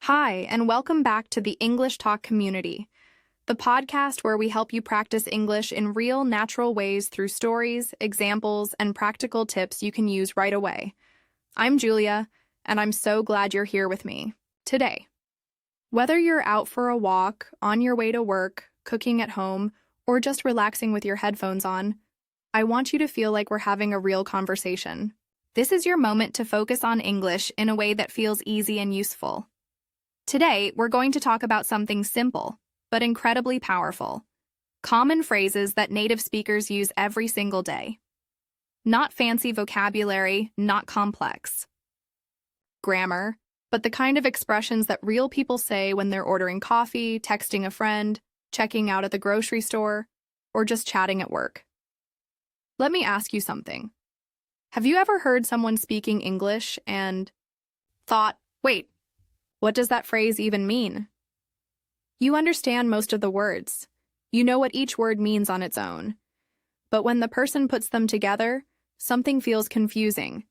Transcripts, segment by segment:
Hi, and welcome back to the English Talk community, the podcast where we help you practice English in real, natural ways through stories, examples, and practical tips you can use right away. I'm Julia, and I'm so glad you're here with me today. Whether you're out for a walk, on your way to work, cooking at home, or just relaxing with your headphones on, I want you to feel like we're having a real conversation. This is your moment to focus on English in a way that feels easy and useful. Today, we're going to talk about something simple, but incredibly powerful. Common phrases that native speakers use every single day. Not fancy vocabulary, not complex grammar, but the kind of expressions that real people say when they're ordering coffee, texting a friend, checking out at the grocery store, or just chatting at work. Let me ask you something. Have you ever heard someone speaking English and thought, wait, what does that phrase even mean? You understand most of the words. You know what each word means on its own. But when the person puts them together, something feels confusing.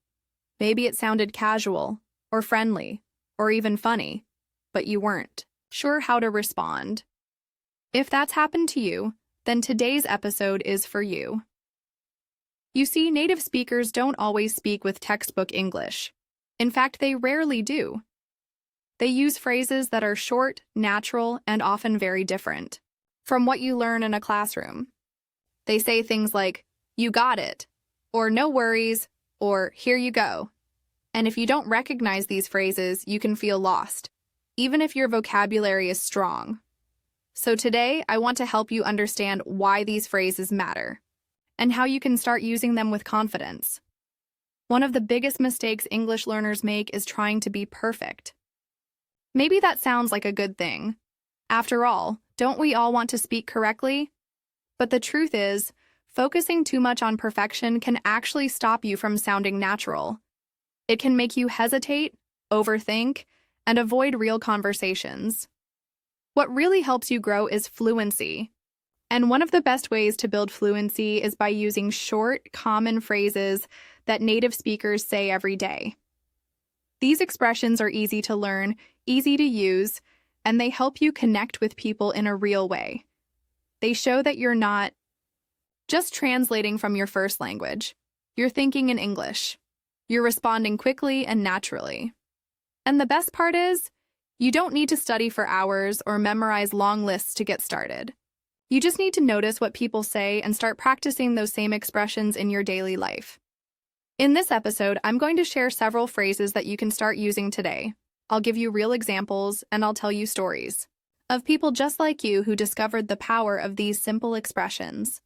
Maybe it sounded casual, or friendly, or even funny, but you weren't sure how to respond. If that's happened to you, then today's episode is for you. You see, native speakers don't always speak with textbook English. In fact, they rarely do. They use phrases that are short, natural, and often very different from what you learn in a classroom. They say things like, "You got it," or "No worries," or "Here you go." And if you don't recognize these phrases, you can feel lost, even if your vocabulary is strong. So today, I want to help you understand why these phrases matter and how you can start using them with confidence. One of the biggest mistakes English learners make is trying to be perfect. Maybe that sounds like a good thing. After all, don't we all want to speak correctly? But the truth is, focusing too much on perfection can actually stop you from sounding natural. It can make you hesitate, overthink, and avoid real conversations. What really helps you grow is fluency. And one of the best ways to build fluency is by using short, common phrases that native speakers say every day. These expressions are easy to learn, easy to use, and they help you connect with people in a real way. They show that you're not just translating from your first language. You're thinking in English. You're responding quickly and naturally. And the best part is, you don't need to study for hours or memorize long lists to get started. You just need to notice what people say and start practicing those same expressions in your daily life. In this episode, I'm going to share several phrases that you can start using today. I'll give you real examples, and I'll tell you stories of people just like you who discovered the power of these simple expressions.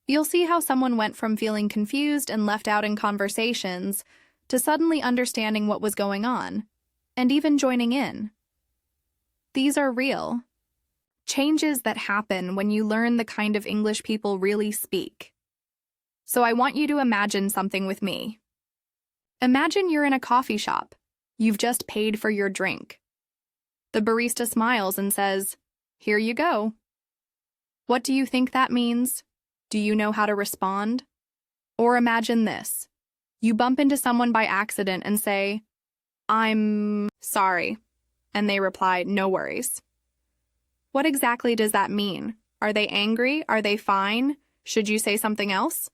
You'll see how someone went from feeling confused and left out in conversations to suddenly understanding what was going on, and even joining in. These are real changes that happen when you learn the kind of English people really speak. So I want you to imagine something with me. Imagine you're in a coffee shop. You've just paid for your drink. The barista smiles and says, "Here you go." What do you think that means? Do you know how to respond? Or imagine this. You bump into someone by accident and say, "I'm sorry." And they reply, "No worries." What exactly does that mean? Are they angry? Are they fine? Should you say something else?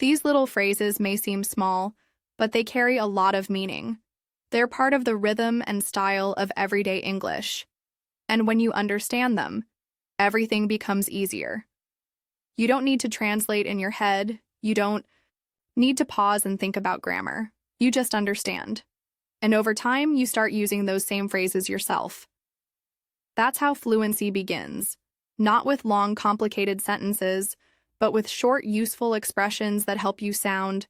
These little phrases may seem small, but they carry a lot of meaning. They're part of the rhythm and style of everyday English. And when you understand them, everything becomes easier. You don't need to translate in your head. You don't need to pause and think about grammar. You just understand. And over time, you start using those same phrases yourself. That's how fluency begins. Not with long, complicated sentences, but with short, useful expressions that help you sound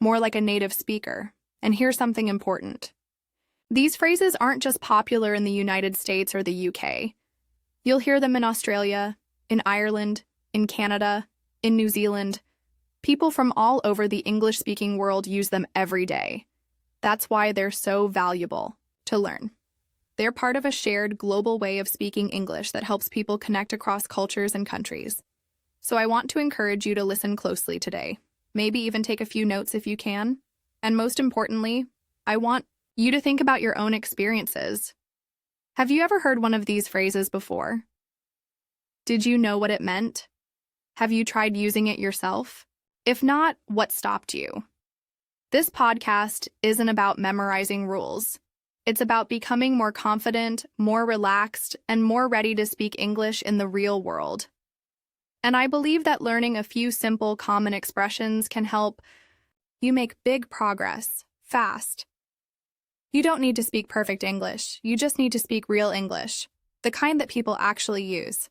more like a native speaker. And here's something important. These phrases aren't just popular in the United States or the UK. You'll hear them in Australia, in Ireland, in Canada, in New Zealand. People from all over the English-speaking world use them every day. That's why they're so valuable to learn. They're part of a shared global way of speaking English that helps people connect across cultures and countries. So I want to encourage you to listen closely today. Maybe even take a few notes if you can. And most importantly, I want you to think about your own experiences. Have you ever heard one of these phrases before? Did you know what it meant? Have you tried using it yourself? If not, what stopped you? This podcast isn't about memorizing rules. It's about becoming more confident, more relaxed, and more ready to speak English in the real world. And I believe that learning a few simple, common expressions can help you make big progress, fast. You don't need to speak perfect English. You just need to speak real English, the kind that people actually use.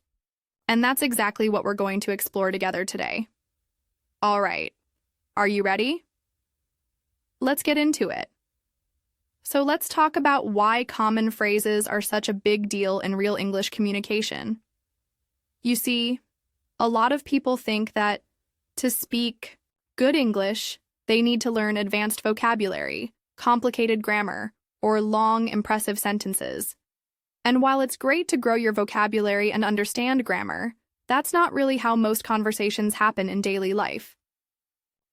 And that's exactly what we're going to explore together today. All right, are you ready? Let's get into it. So let's talk about why common phrases are such a big deal in real English communication. You see, a lot of people think that to speak good English, they need to learn advanced vocabulary, complicated grammar, or long, impressive sentences. And while it's great to grow your vocabulary and understand grammar, that's not really how most conversations happen in daily life.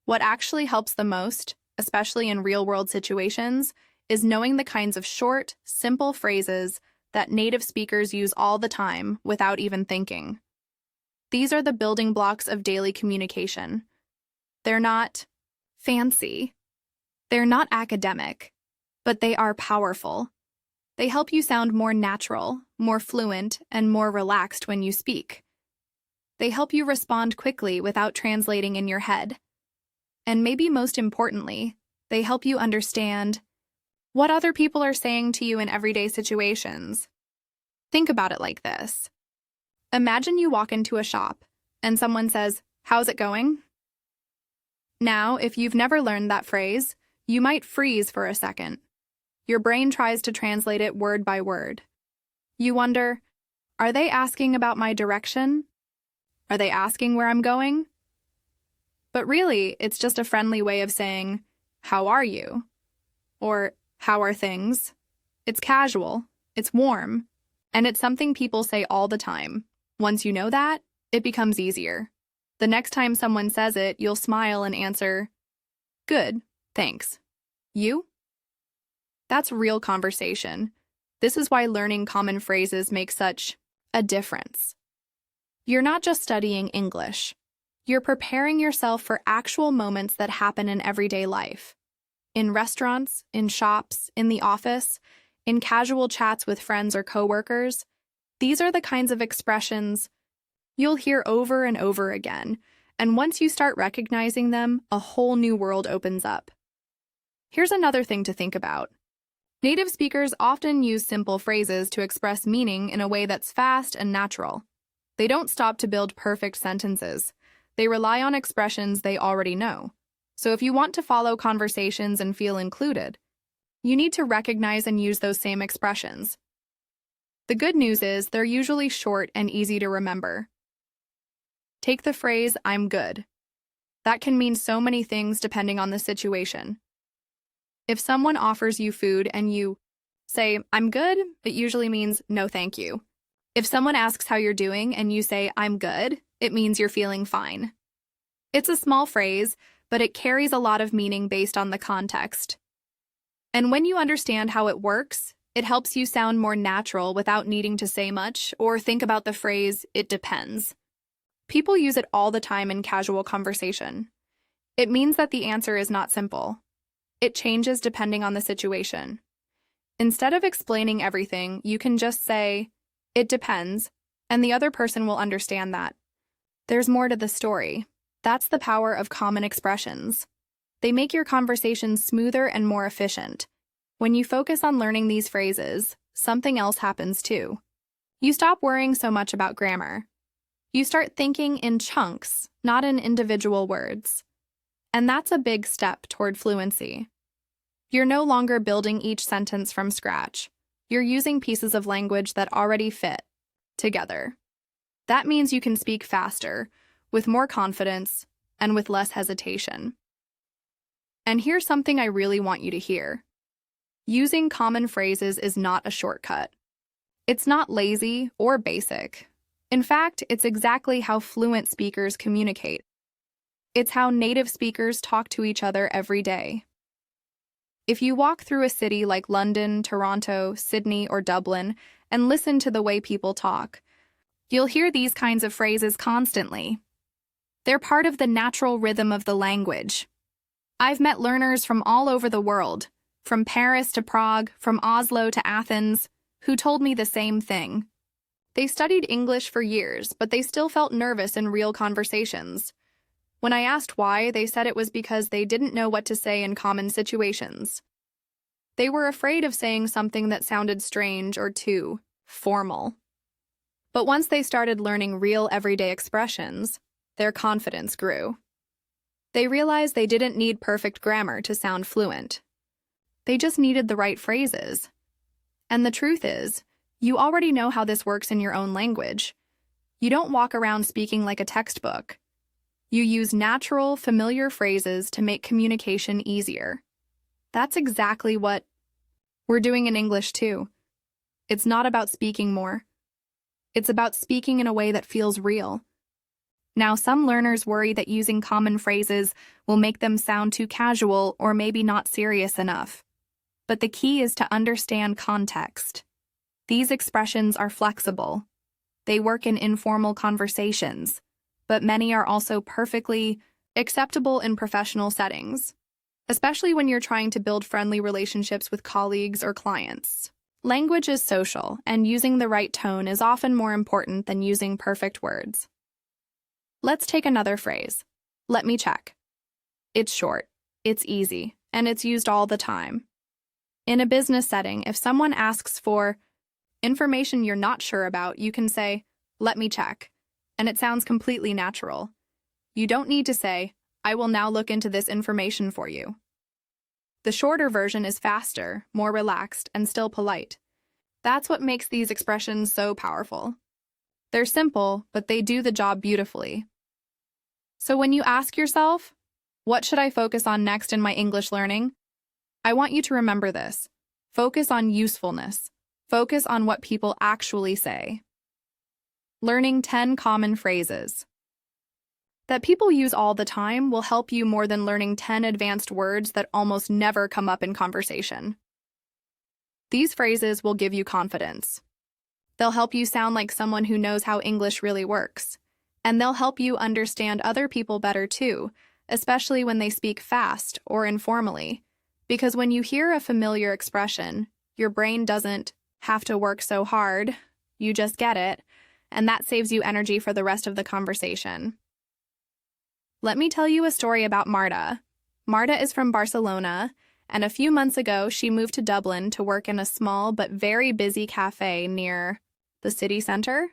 What actually helps the most, especially in real-world situations, is knowing the kinds of short, simple phrases that native speakers use all the time without even thinking. These are the building blocks of daily communication. They're not fancy. They're not academic, but they are powerful. They help you sound more natural, more fluent, and more relaxed when you speak. They help you respond quickly without translating in your head. And maybe most importantly, they help you understand what other people are saying to you in everyday situations. Think about it like this. Imagine you walk into a shop and someone says, "How's it going?" Now, if you've never learned that phrase, you might freeze for a second. Your brain tries to translate it word by word. You wonder, are they asking about my direction? Are they asking where I'm going? But really, it's just a friendly way of saying, "How are you?" Or, "How are things?" It's casual, it's warm, and it's something people say all the time. Once you know that, it becomes easier. The next time someone says it, you'll smile and answer, "Good, thanks. You?" That's real conversation. This is why learning common phrases makes such a difference. You're not just studying English. You're preparing yourself for actual moments that happen in everyday life. In restaurants, in shops, in the office, in casual chats with friends or coworkers, these are the kinds of expressions you'll hear over and over again, and once you start recognizing them, a whole new world opens up. Here's another thing to think about. Native speakers often use simple phrases to express meaning in a way that's fast and natural. They don't stop to build perfect sentences. They rely on expressions they already know. So if you want to follow conversations and feel included, you need to recognize and use those same expressions. The good news is they're usually short and easy to remember. Take the phrase, "I'm good." That can mean so many things depending on the situation. If someone offers you food and you say, "I'm good," it usually means no thank you. If someone asks how you're doing and you say, "I'm good," it means you're feeling fine. It's a small phrase, but it carries a lot of meaning based on the context. And when you understand how it works, it helps you sound more natural without needing to say much or think about the phrase, "It depends." People use it all the time in casual conversation. It means that the answer is not simple. It changes depending on the situation. Instead of explaining everything, you can just say, "It depends," and the other person will understand that. There's more to the story. That's the power of common expressions. They make your conversation smoother and more efficient. When you focus on learning these phrases, something else happens too. You stop worrying so much about grammar. You start thinking in chunks, not in individual words. And that's a big step toward fluency. You're no longer building each sentence from scratch. You're using pieces of language that already fit together. That means you can speak faster, with more confidence, and with less hesitation. And here's something I really want you to hear. Using common phrases is not a shortcut. It's not lazy or basic. In fact, it's exactly how fluent speakers communicate. It's how native speakers talk to each other every day. If you walk through a city like London, Toronto, Sydney, or Dublin and listen to the way people talk, you'll hear these kinds of phrases constantly. They're part of the natural rhythm of the language. I've met learners from all over the world, from Paris to Prague, from Oslo to Athens, who told me the same thing. They studied English for years, but they still felt nervous in real conversations. When I asked why, they said it was because they didn't know what to say in common situations. They were afraid of saying something that sounded strange or too formal. But once they started learning real everyday expressions, their confidence grew. They realized they didn't need perfect grammar to sound fluent. They just needed the right phrases. And the truth is, you already know how this works in your own language. You don't walk around speaking like a textbook. You use natural, familiar phrases to make communication easier. That's exactly what we're doing in English too. It's not about speaking more. It's about speaking in a way that feels real. Now, some learners worry that using common phrases will make them sound too casual or maybe not serious enough. But the key is to understand context. These expressions are flexible. They work in informal conversations, but many are also perfectly acceptable in professional settings, especially when you're trying to build friendly relationships with colleagues or clients. Language is social, and using the right tone is often more important than using perfect words. Let's take another phrase. Let me check. It's short, it's easy, and it's used all the time. In a business setting, if someone asks for information you're not sure about, you can say, let me check, and it sounds completely natural. You don't need to say, I will now look into this information for you. The shorter version is faster, more relaxed, and still polite. That's what makes these expressions so powerful. They're simple, but they do the job beautifully. So when you ask yourself, what should I focus on next in my English learning? I want you to remember this. Focus on usefulness. Focus on what people actually say. Learning 10 common phrases that people use all the time will help you more than learning 10 advanced words that almost never come up in conversation. These phrases will give you confidence. They'll help you sound like someone who knows how English really works. And they'll help you understand other people better too, especially when they speak fast or informally. Because when you hear a familiar expression, your brain doesn't have to work so hard. You just get it, and that saves you energy for the rest of the conversation. Let me tell you a story about Marta. Marta is from Barcelona, and a few months ago she moved to Dublin to work in a small but very busy cafe near the city center.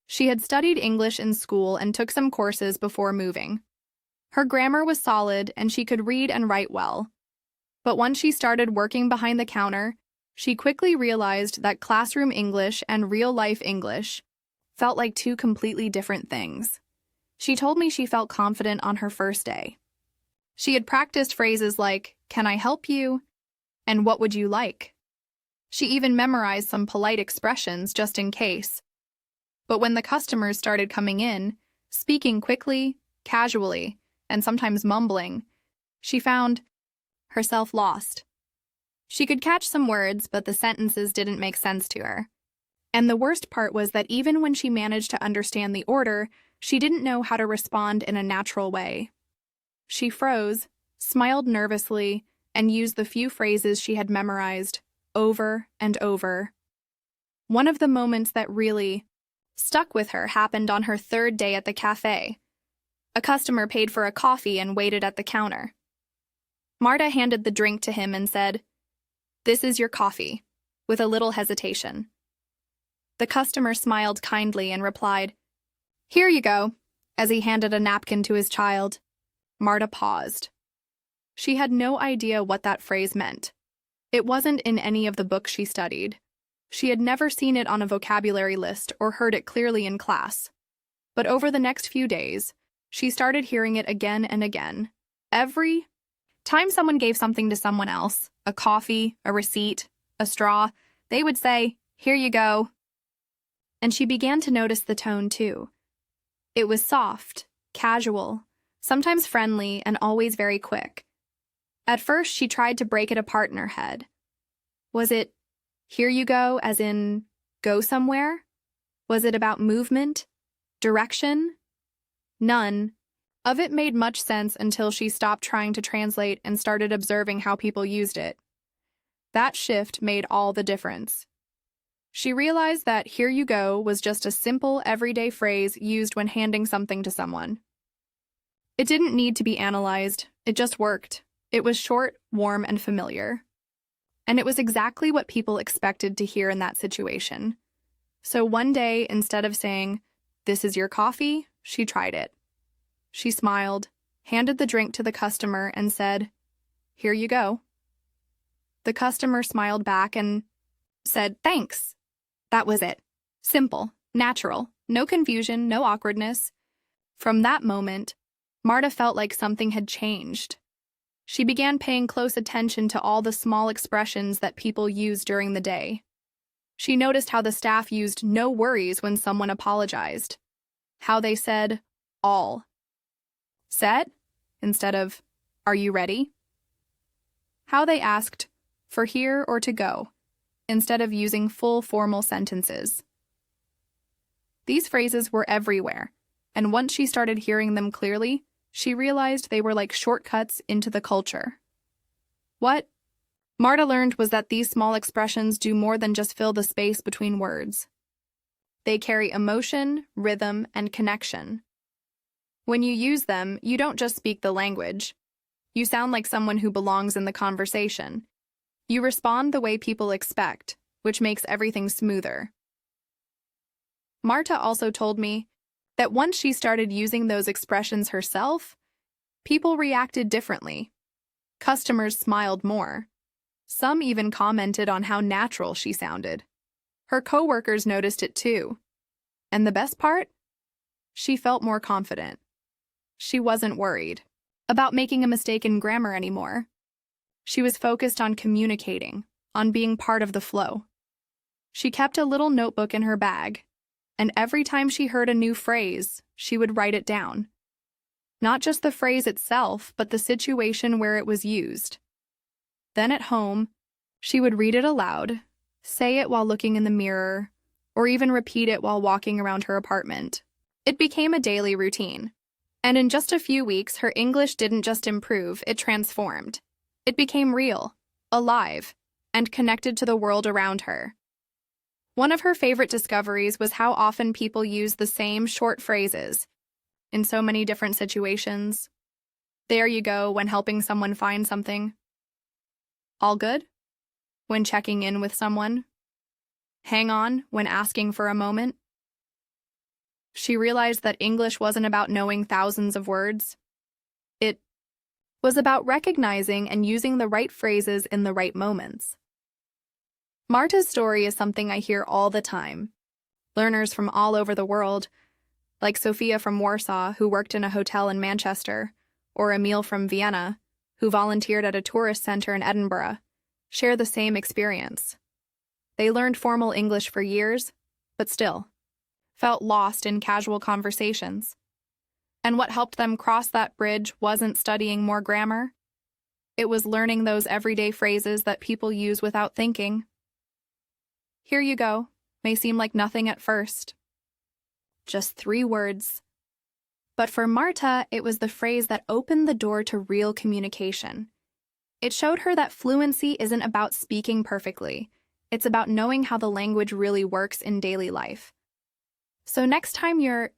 She had studied English in school and took some courses before moving. Her grammar was solid and she could read and write well. But once she started working behind the counter, she quickly realized that classroom English and real-life English felt like two completely different things. She told me she felt confident on her first day. She had practiced phrases like, "Can I help you?" and "What would you like?" She even memorized some polite expressions just in case. But when the customers started coming in, speaking quickly, casually, and sometimes mumbling, she found herself lost. She could catch some words, but the sentences didn't make sense to her. And the worst part was that even when she managed to understand the order, she didn't know how to respond in a natural way. She froze, smiled nervously, and used the few phrases she had memorized over and over. One of the moments that really stuck with her happened on her third day at the cafe. A customer paid for a coffee and waited at the counter. Marta handed the drink to him and said, "This is your coffee," with a little hesitation. The customer smiled kindly and replied, "Here you go," as he handed a napkin to his child. Marta paused. She had no idea what that phrase meant. It wasn't in any of the books she studied. She had never seen it on a vocabulary list or heard it clearly in class. But over the next few days, she started hearing it again and again. Every time someone gave something to someone else, a coffee, a receipt, a straw, they would say, "Here you go." And she began to notice the tone too. It was soft, casual, sometimes friendly, and always very quick. At first, she tried to break it apart in her head. Was it, here you go, as in, go somewhere? Was it about movement? Direction? None of it made much sense until she stopped trying to translate and started observing how people used it. That shift made all the difference. She realized that here you go was just a simple, everyday phrase used when handing something to someone. It didn't need to be analyzed, it just worked. It was short, warm, and familiar. And it was exactly what people expected to hear in that situation. So one day, instead of saying, "This is your coffee," she tried it. She smiled, handed the drink to the customer, and said, "Here you go." The customer smiled back and said, "Thanks." That was it. Simple, natural, no confusion, no awkwardness. From that moment, Marta felt like something had changed. She began paying close attention to all the small expressions that people used during the day. She noticed how the staff used "no worries" when someone apologized, how they said "all" set instead of "are you ready?" How they asked for here or to go instead of using full formal sentences. These phrases were everywhere, and once she started hearing them clearly, she realized they were like shortcuts into the culture. What Marta learned was that these small expressions do more than just fill the space between words. They carry emotion, rhythm, and connection. When you use them, you don't just speak the language. You sound like someone who belongs in the conversation. You respond the way people expect, which makes everything smoother. Marta also told me that once she started using those expressions herself, people reacted differently. Customers smiled more. Some even commented on how natural she sounded. Her coworkers noticed it too. And the best part? She felt more confident. She wasn't worried about making a mistake in grammar anymore. She was focused on communicating, on being part of the flow. She kept a little notebook in her bag, and every time she heard a new phrase, she would write it down. Not just the phrase itself, but the situation where it was used. Then at home, she would read it aloud, say it while looking in the mirror, or even repeat it while walking around her apartment. It became a daily routine. And in just a few weeks, her English didn't just improve, it transformed. It became real, alive, and connected to the world around her. One of her favorite discoveries was how often people use the same short phrases in so many different situations. There you go when helping someone find something. All good? When checking in with someone. Hang on when asking for a moment. She realized that English wasn't about knowing thousands of words. It was about recognizing and using the right phrases in the right moments. Marta's story is something I hear all the time. Learners from all over the world, like Sophia from Warsaw, who worked in a hotel in Manchester, or Emil from Vienna, who volunteered at a tourist center in Edinburgh, share the same experience. They learned formal English for years, but still felt lost in casual conversations. And what helped them cross that bridge wasn't studying more grammar. It was learning those everyday phrases that people use without thinking. Here you go may seem like nothing at first. Just 3 words. But for Marta, it was the phrase that opened the door to real communication. It showed her that fluency isn't about speaking perfectly. It's about knowing how the language really works in daily life. So next time you're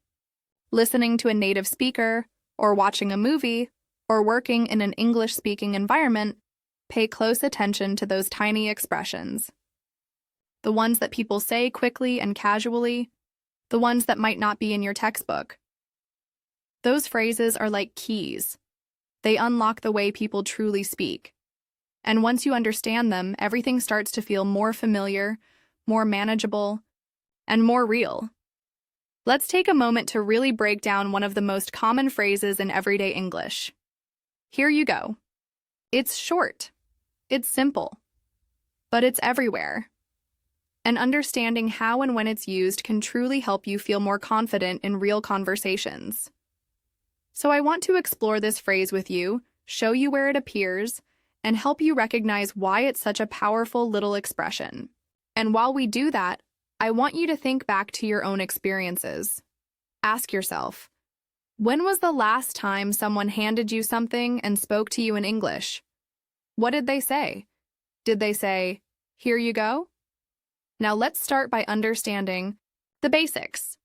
listening to a native speaker, or watching a movie, or working in an English-speaking environment, pay close attention to those tiny expressions. The ones that people say quickly and casually, the ones that might not be in your textbook. Those phrases are like keys. They unlock the way people truly speak. And once you understand them, everything starts to feel more familiar, more manageable, and more real. Let's take a moment to really break down one of the most common phrases in everyday English. Here you go. It's short. It's simple. But it's everywhere. And understanding how and when it's used can truly help you feel more confident in real conversations. So I want to explore this phrase with you, show you where it appears, and help you recognize why it's such a powerful little expression. And while we do that, I want you to think back to your own experiences. Ask yourself, when was the last time someone handed you something and spoke to you in English? What did they say? Did they say, "Here you go"? Now let's start by understanding the basics.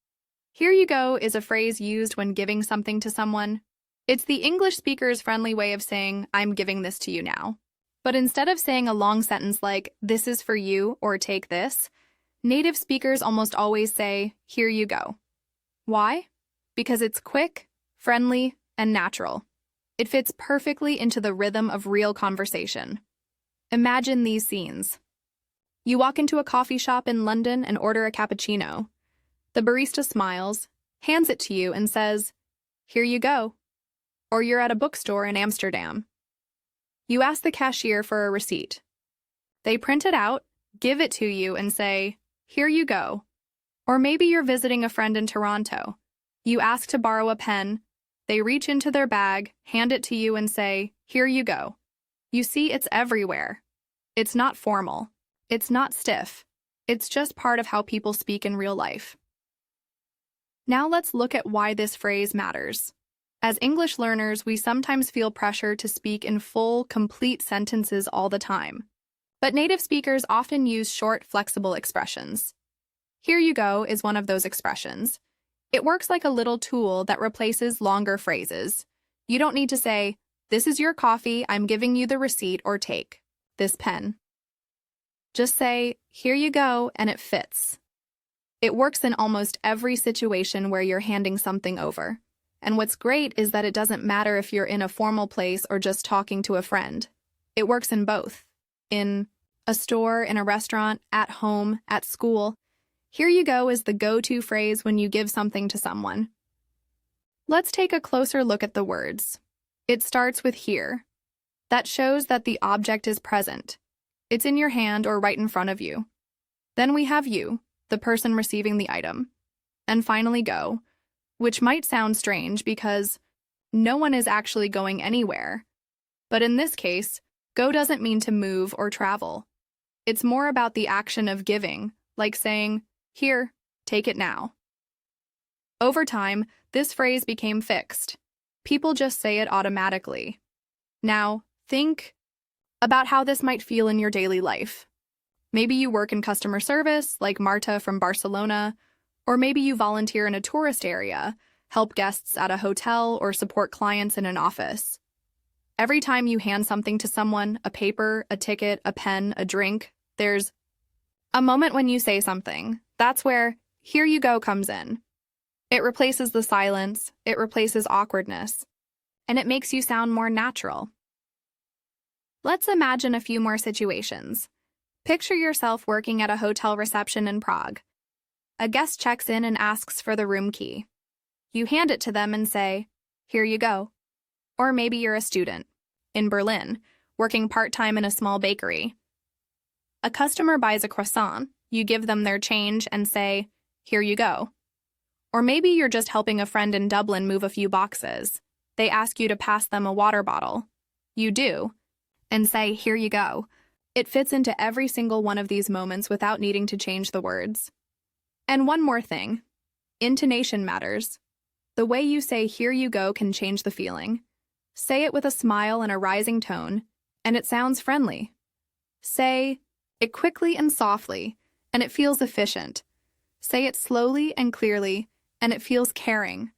"Here you go" is a phrase used when giving something to someone. It's the English speaker's friendly way of saying, "I'm giving this to you now." But instead of saying a long sentence like, "This is for you" or "Take this," native speakers almost always say, "Here you go." Why? Because it's quick, friendly, and natural. It fits perfectly into the rhythm of real conversation. Imagine these scenes. You walk into a coffee shop in London and order a cappuccino. The barista smiles, hands it to you, and says, "Here you go." Or you're at a bookstore in Amsterdam. You ask the cashier for a receipt. They print it out, give it to you, and say, "Here you go." Or maybe you're visiting a friend in Toronto. You ask to borrow a pen. They reach into their bag, hand it to you, and say, "Here you go." You see, it's everywhere. It's not formal. It's not stiff. It's just part of how people speak in real life. Now let's look at why this phrase matters. As English learners, we sometimes feel pressure to speak in full, complete sentences all the time. But native speakers often use short, flexible expressions. "Here you go" is one of those expressions. It works like a little tool that replaces longer phrases. You don't need to say, "This is your coffee, I'm giving you the receipt," or "Take this pen." Just say, "Here you go," and it fits. It works in almost every situation where you're handing something over. And what's great is that it doesn't matter if you're in a formal place or just talking to a friend. It works in both. In a store, in a restaurant, at home, at school. "Here you go" is the go-to phrase when you give something to someone. Let's take a closer look at the words. It starts with "here." That shows that the object is present. It's in your hand or right in front of you. Then we have "you," the person receiving the item. And finally "go," which might sound strange because no one is actually going anywhere. But in this case, go doesn't mean to move or travel. It's more about the action of giving, like saying, "Here, take it now." Over time, this phrase became fixed. People just say it automatically. Now, think about how this might feel in your daily life. Maybe you work in customer service, like Marta from Barcelona, or maybe you volunteer in a tourist area, help guests at a hotel, or support clients in an office. Every time you hand something to someone, a paper, a ticket, a pen, a drink, there's a moment when you say something. That's where "here you go" comes in. It replaces the silence, it replaces awkwardness, and it makes you sound more natural. Let's imagine a few more situations. Picture yourself working at a hotel reception in Prague. A guest checks in and asks for the room key. You hand it to them and say, "Here you go." Or maybe you're a student in Berlin, working part-time in a small bakery. A customer buys a croissant, you give them their change and say, "Here you go." Or maybe you're just helping a friend in Dublin move a few boxes. They ask you to pass them a water bottle. You do, and say, "Here you go." It fits into every single one of these moments without needing to change the words. And one more thing, intonation matters. The way you say "here you go" can change the feeling. Say it with a smile and a rising tone, and it sounds friendly. Say it quickly and softly, and it feels efficient. Say it slowly and clearly, and it feels caring.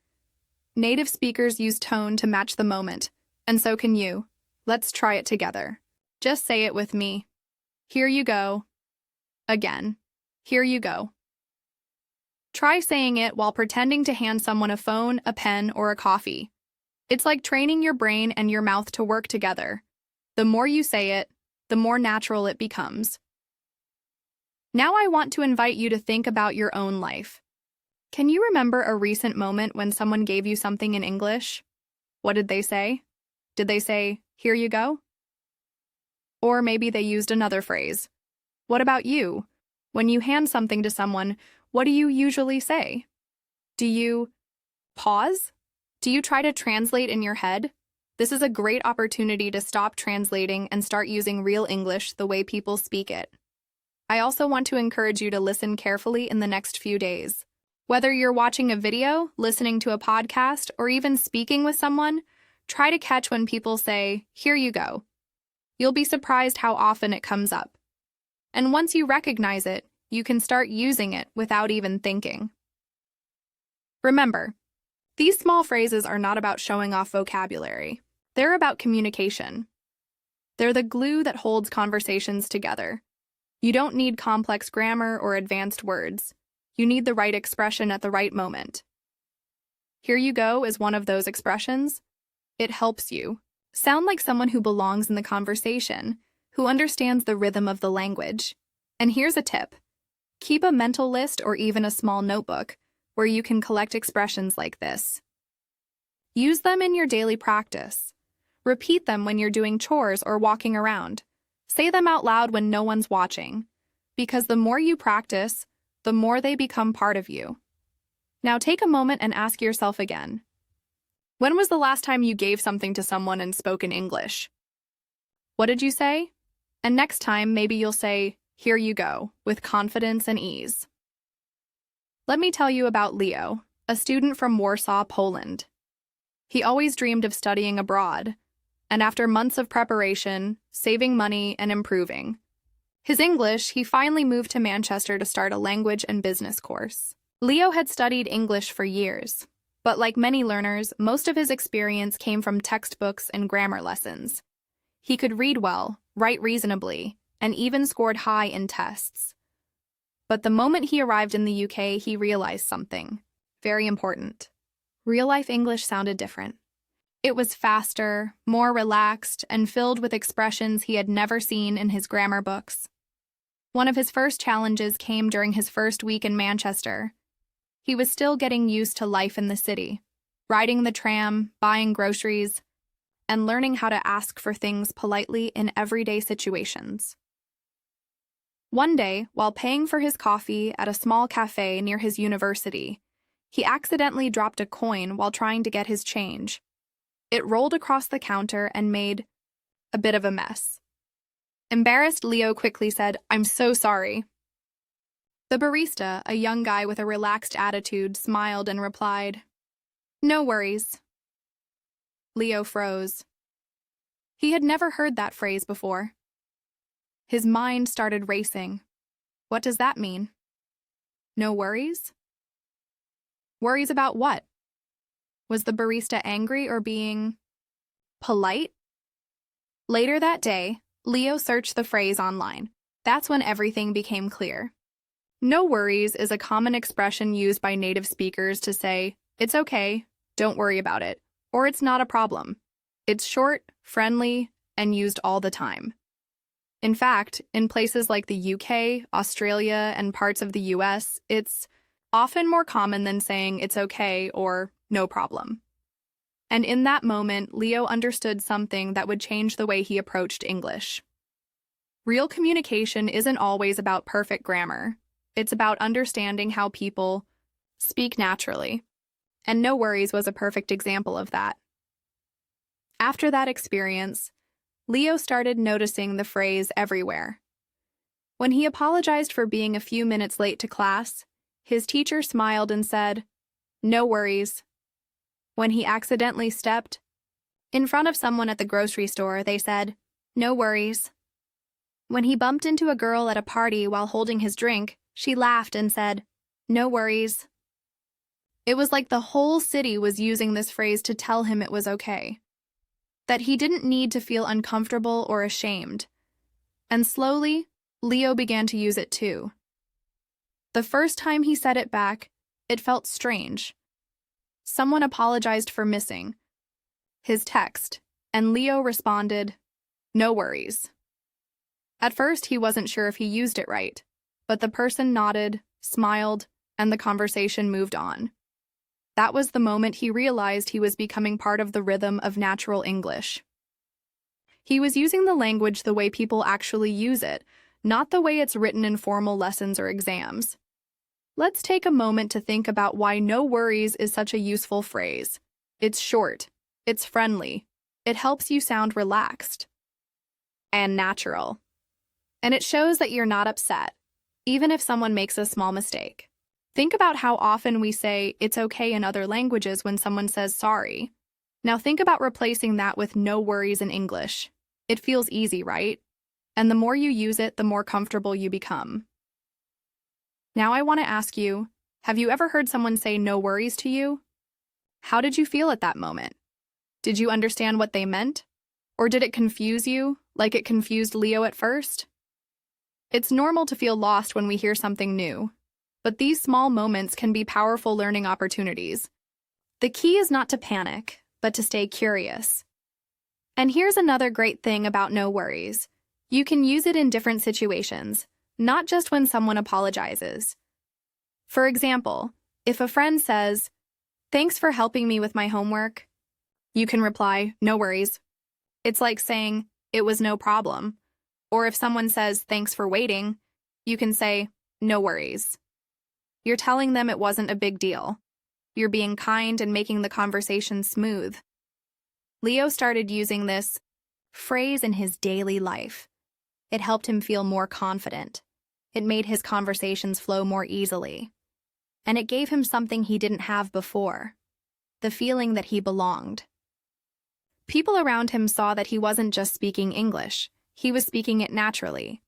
Native speakers use tone to match the moment, and so can you. Let's try it together. Just say it with me. "Here you go." Again, "Here you go." Try saying it while pretending to hand someone a phone, a pen, or a coffee. It's like training your brain and your mouth to work together. The more you say it, the more natural it becomes. Now I want to invite you to think about your own life. Can you remember a recent moment when someone gave you something in English? What did they say? Did they say, "Here you go"? Or maybe they used another phrase. What about you? When you hand something to someone, what do you usually say? Do you pause? Do you try to translate in your head? This is a great opportunity to stop translating and start using real English the way people speak it. I also want to encourage you to listen carefully in the next few days. Whether you're watching a video, listening to a podcast, or even speaking with someone, try to catch when people say, "Here you go." You'll be surprised how often it comes up. And once you recognize it, you can start using it without even thinking. Remember, these small phrases are not about showing off vocabulary. They're about communication. They're the glue that holds conversations together. You don't need complex grammar or advanced words. You need the right expression at the right moment. "Here you go" is one of those expressions. It helps you sound like someone who belongs in the conversation, who understands the rhythm of the language. And here's a tip. Keep a mental list or even a small notebook where you can collect expressions like this. Use them in your daily practice. Repeat them when you're doing chores or walking around. Say them out loud when no one's watching, because the more you practice, the more they become part of you. Now take a moment and ask yourself again. When was the last time you gave something to someone and spoke in English? What did you say? And next time, maybe you'll say, "Here you go," with confidence and ease. Let me tell you about Leo, a student from Warsaw, Poland. He always dreamed of studying abroad, and after months of preparation, saving money, and improving his English, he finally moved to Manchester to start a language and business course. Leo had studied English for years, but like many learners, most of his experience came from textbooks and grammar lessons. He could read well, write reasonably, and even scored high in tests. But the moment he arrived in the UK, he realized something very important. Real-life English sounded different. It was faster, more relaxed, and filled with expressions he had never seen in his grammar books. One of his first challenges came during his first week in Manchester. He was still getting used to life in the city, riding the tram, buying groceries, and learning how to ask for things politely in everyday situations. One day, while paying for his coffee at a small cafe near his university, he accidentally dropped a coin while trying to get his change. It rolled across the counter and made a bit of a mess. Embarrassed, Leo quickly said, "I'm so sorry." The barista, a young guy with a relaxed attitude, smiled and replied, "No worries." Leo froze. He had never heard that phrase before. His mind started racing. What does that mean? No worries? Worries about what? Was the barista angry or being polite? Later that day, Leo searched the phrase online. That's when everything became clear. No worries is a common expression used by native speakers to say, "It's okay, don't worry about it," or "It's not a problem." It's short, friendly, and used all the time. In fact, in places like the UK, Australia, and parts of the US, it's often more common than saying "it's okay" or "no problem." And in that moment, Leo understood something that would change the way he approached English. Real communication isn't always about perfect grammar. It's about understanding how people speak naturally. And no worries was a perfect example of that. After that experience, Leo started noticing the phrase everywhere. When he apologized for being a few minutes late to class, his teacher smiled and said, "No worries." When he accidentally stepped in front of someone at the grocery store, they said, "No worries." When he bumped into a girl at a party while holding his drink, she laughed and said, "No worries." It was like the whole city was using this phrase to tell him it was okay, that he didn't need to feel uncomfortable or ashamed. And slowly, Leo began to use it too. The first time he said it back, it felt strange. Someone apologized for missing his text, and Leo responded, "No worries." At first, he wasn't sure if he used it right, but the person nodded, smiled, and the conversation moved on. That was the moment he realized he was becoming part of the rhythm of natural English. He was using the language the way people actually use it, not the way it's written in formal lessons or exams. Let's take a moment to think about why "no worries" is such a useful phrase. It's short, it's friendly, It helps you sound relaxed and natural. And it shows that you're not upset, even if someone makes a small mistake. Think about how often we say it's okay in other languages when someone says sorry. Now think about replacing that with no worries in English. It feels easy, right? And the more you use it, the more comfortable you become. Now I want to ask you, have you ever heard someone say no worries to you? How did you feel at that moment? Did you understand what they meant? Or did it confuse you, like it confused Leo at first? It's normal to feel lost when we hear something new, but these small moments can be powerful learning opportunities. The key is not to panic, but to stay curious. And here's another great thing about no worries. You can use it in different situations, not just when someone apologizes. For example, if a friend says, "Thanks for helping me with my homework," you can reply, "No worries." It's like saying, "It was no problem." Or if someone says, "Thanks for waiting," you can say, "No worries." You're telling them it wasn't a big deal. You're being kind and making the conversation smooth. Leo started using this phrase in his daily life. It helped him feel more confident. It made his conversations flow more easily. And it gave him something he didn't have before, the feeling that he belonged. People around him saw that he wasn't just speaking English, he was speaking it naturally.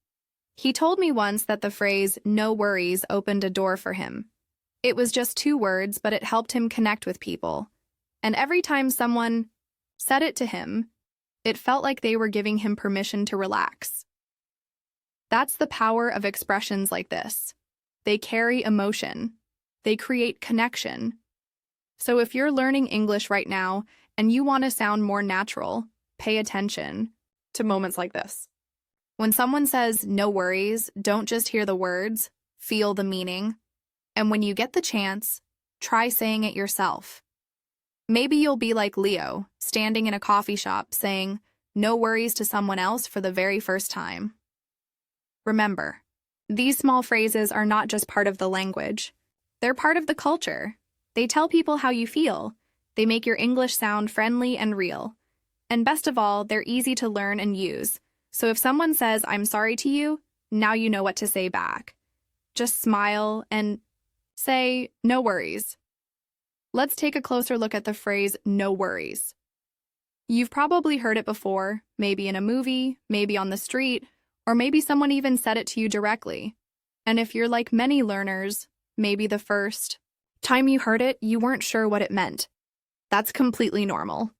He told me once that the phrase, "no worries," opened a door for him. It was just 2 words, but it helped him connect with people. And every time someone said it to him, it felt like they were giving him permission to relax. That's the power of expressions like this. They carry emotion. They create connection. So if you're learning English right now and you want to sound more natural, pay attention to moments like this. When someone says, "no worries," don't just hear the words, feel the meaning. And when you get the chance, try saying it yourself. Maybe you'll be like Leo, standing in a coffee shop saying, "no worries" to someone else for the very first time. Remember, these small phrases are not just part of the language. They're part of the culture. They tell people how you feel. They make your English sound friendly and real. And best of all, they're easy to learn and use. So if someone says, "I'm sorry" to you, now you know what to say back. Just smile and say, "no worries." Let's take a closer look at the phrase, "no worries." You've probably heard it before, maybe in a movie, maybe on the street, or maybe someone even said it to you directly. And if you're like many learners, maybe the first time you heard it, you weren't sure what it meant. That's completely normal.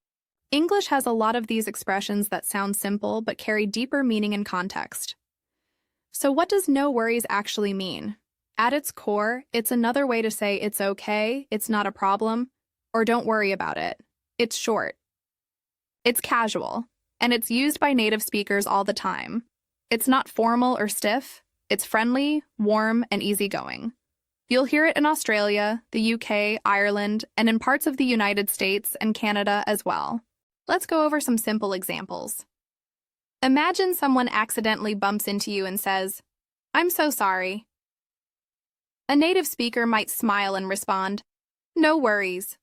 English has a lot of these expressions that sound simple but carry deeper meaning and context. So what does "no worries" actually mean? At its core, it's another way to say it's okay, it's not a problem, or don't worry about it. It's short. It's casual, and it's used by native speakers all the time. It's not formal or stiff. It's friendly, warm, and easygoing. You'll hear it in Australia, the UK, Ireland, and in parts of the United States and Canada as well. Let's go over some simple examples. Imagine someone accidentally bumps into you and says, "I'm so sorry." A native speaker might smile and respond, "No worries."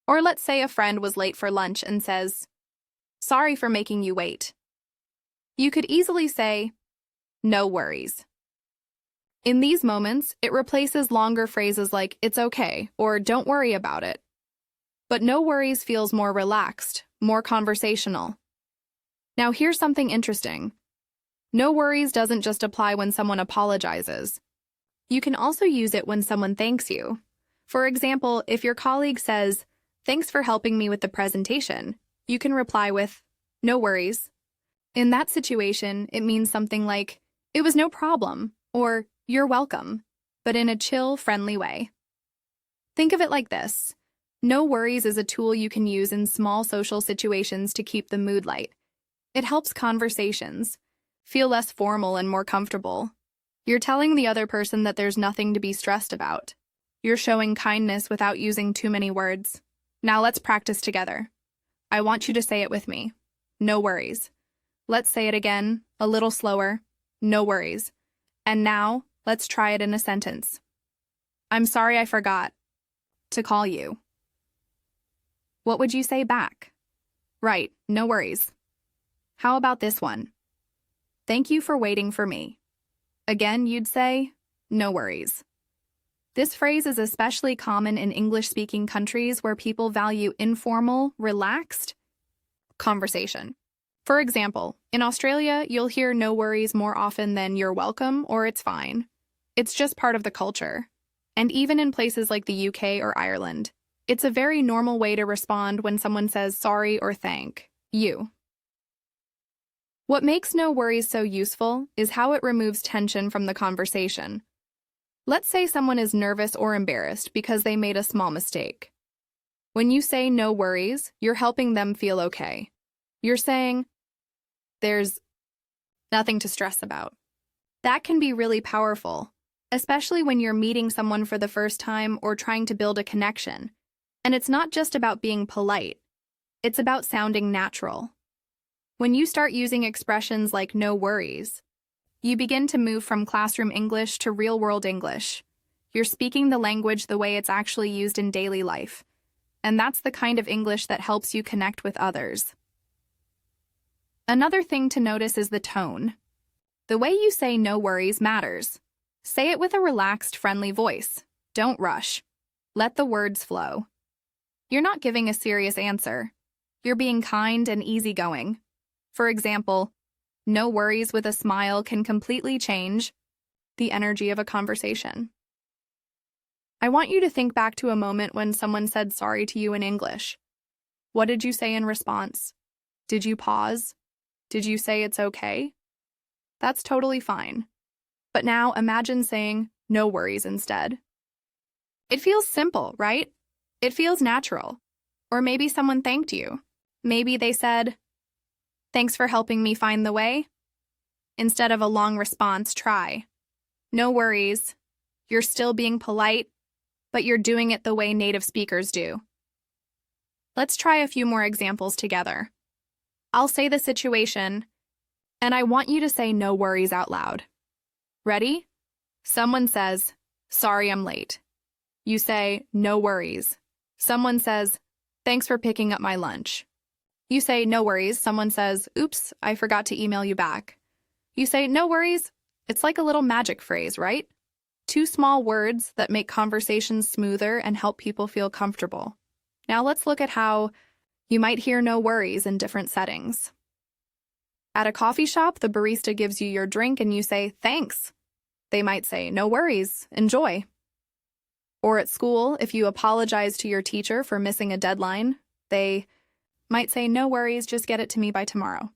Or let's say a friend was late for lunch and says, "Sorry for making you wait." You could easily say, "No worries." In these moments, it replaces longer phrases like "it's okay" or "don't worry about it." But "no worries" feels more relaxed, more conversational. Now here's something interesting. "No worries" doesn't just apply when someone apologizes. You can also use it when someone thanks you. For example, if your colleague says, "Thanks for helping me with the presentation," you can reply with, "No worries." In that situation, it means something like, "It was no problem," or "You're welcome," but in a chill, friendly way. Think of it like this. No worries is a tool you can use in small social situations to keep the mood light. It helps conversations feel less formal and more comfortable. You're telling the other person that there's nothing to be stressed about. You're showing kindness without using too many words. Now let's practice together. I want you to say it with me. No worries. Let's say it again, a little slower. No worries. And now, let's try it in a sentence. I'm sorry I forgot to call you. What would you say back? Right, no worries. How about this one? Thank you for waiting for me. Again, you'd say, no worries. This phrase is especially common in English-speaking countries where people value informal, relaxed conversation. For example, in Australia, you'll hear no worries more often than you're welcome or it's fine. It's just part of the culture. And even in places like the UK or Ireland, it's a very normal way to respond when someone says sorry or thank you. What makes no worries so useful is how it removes tension from the conversation. Let's say someone is nervous or embarrassed because they made a small mistake. When you say no worries, you're helping them feel okay. You're saying, there's nothing to stress about. That can be really powerful, especially when you're meeting someone for the first time or trying to build a connection. And it's not just about being polite. It's about sounding natural. When you start using expressions like no worries, you begin to move from classroom English to real-world English. You're speaking the language the way it's actually used in daily life. And that's the kind of English that helps you connect with others. Another thing to notice is the tone. The way you say no worries matters. Say it with a relaxed, friendly voice. Don't rush. Let the words flow. You're not giving a serious answer. You're being kind and easygoing. For example, no worries with a smile can completely change the energy of a conversation. I want you to think back to a moment when someone said sorry to you in English. What did you say in response? Did you pause? Did you say it's okay? That's totally fine. But now imagine saying no worries instead. It feels simple, right? It feels natural. Or maybe someone thanked you. Maybe they said, thanks for helping me find the way. Instead of a long response, try. No worries. You're still being polite, but you're doing it the way native speakers do. Let's try a few more examples together. I'll say the situation, and I want you to say no worries out loud. Ready? Someone says, sorry I'm late. You say, no worries. Someone says, thanks for picking up my lunch. You say, no worries. Someone says, oops, I forgot to email you back. You say, no worries. It's like a little magic phrase, right? Two small words that make conversations smoother and help people feel comfortable. Now let's look at how you might hear no worries in different settings. At a coffee shop, the barista gives you your drink and you say, thanks. They might say, no worries, enjoy. Or at school, if you apologize to your teacher for missing a deadline, they might say, no worries, just get it to me by tomorrow.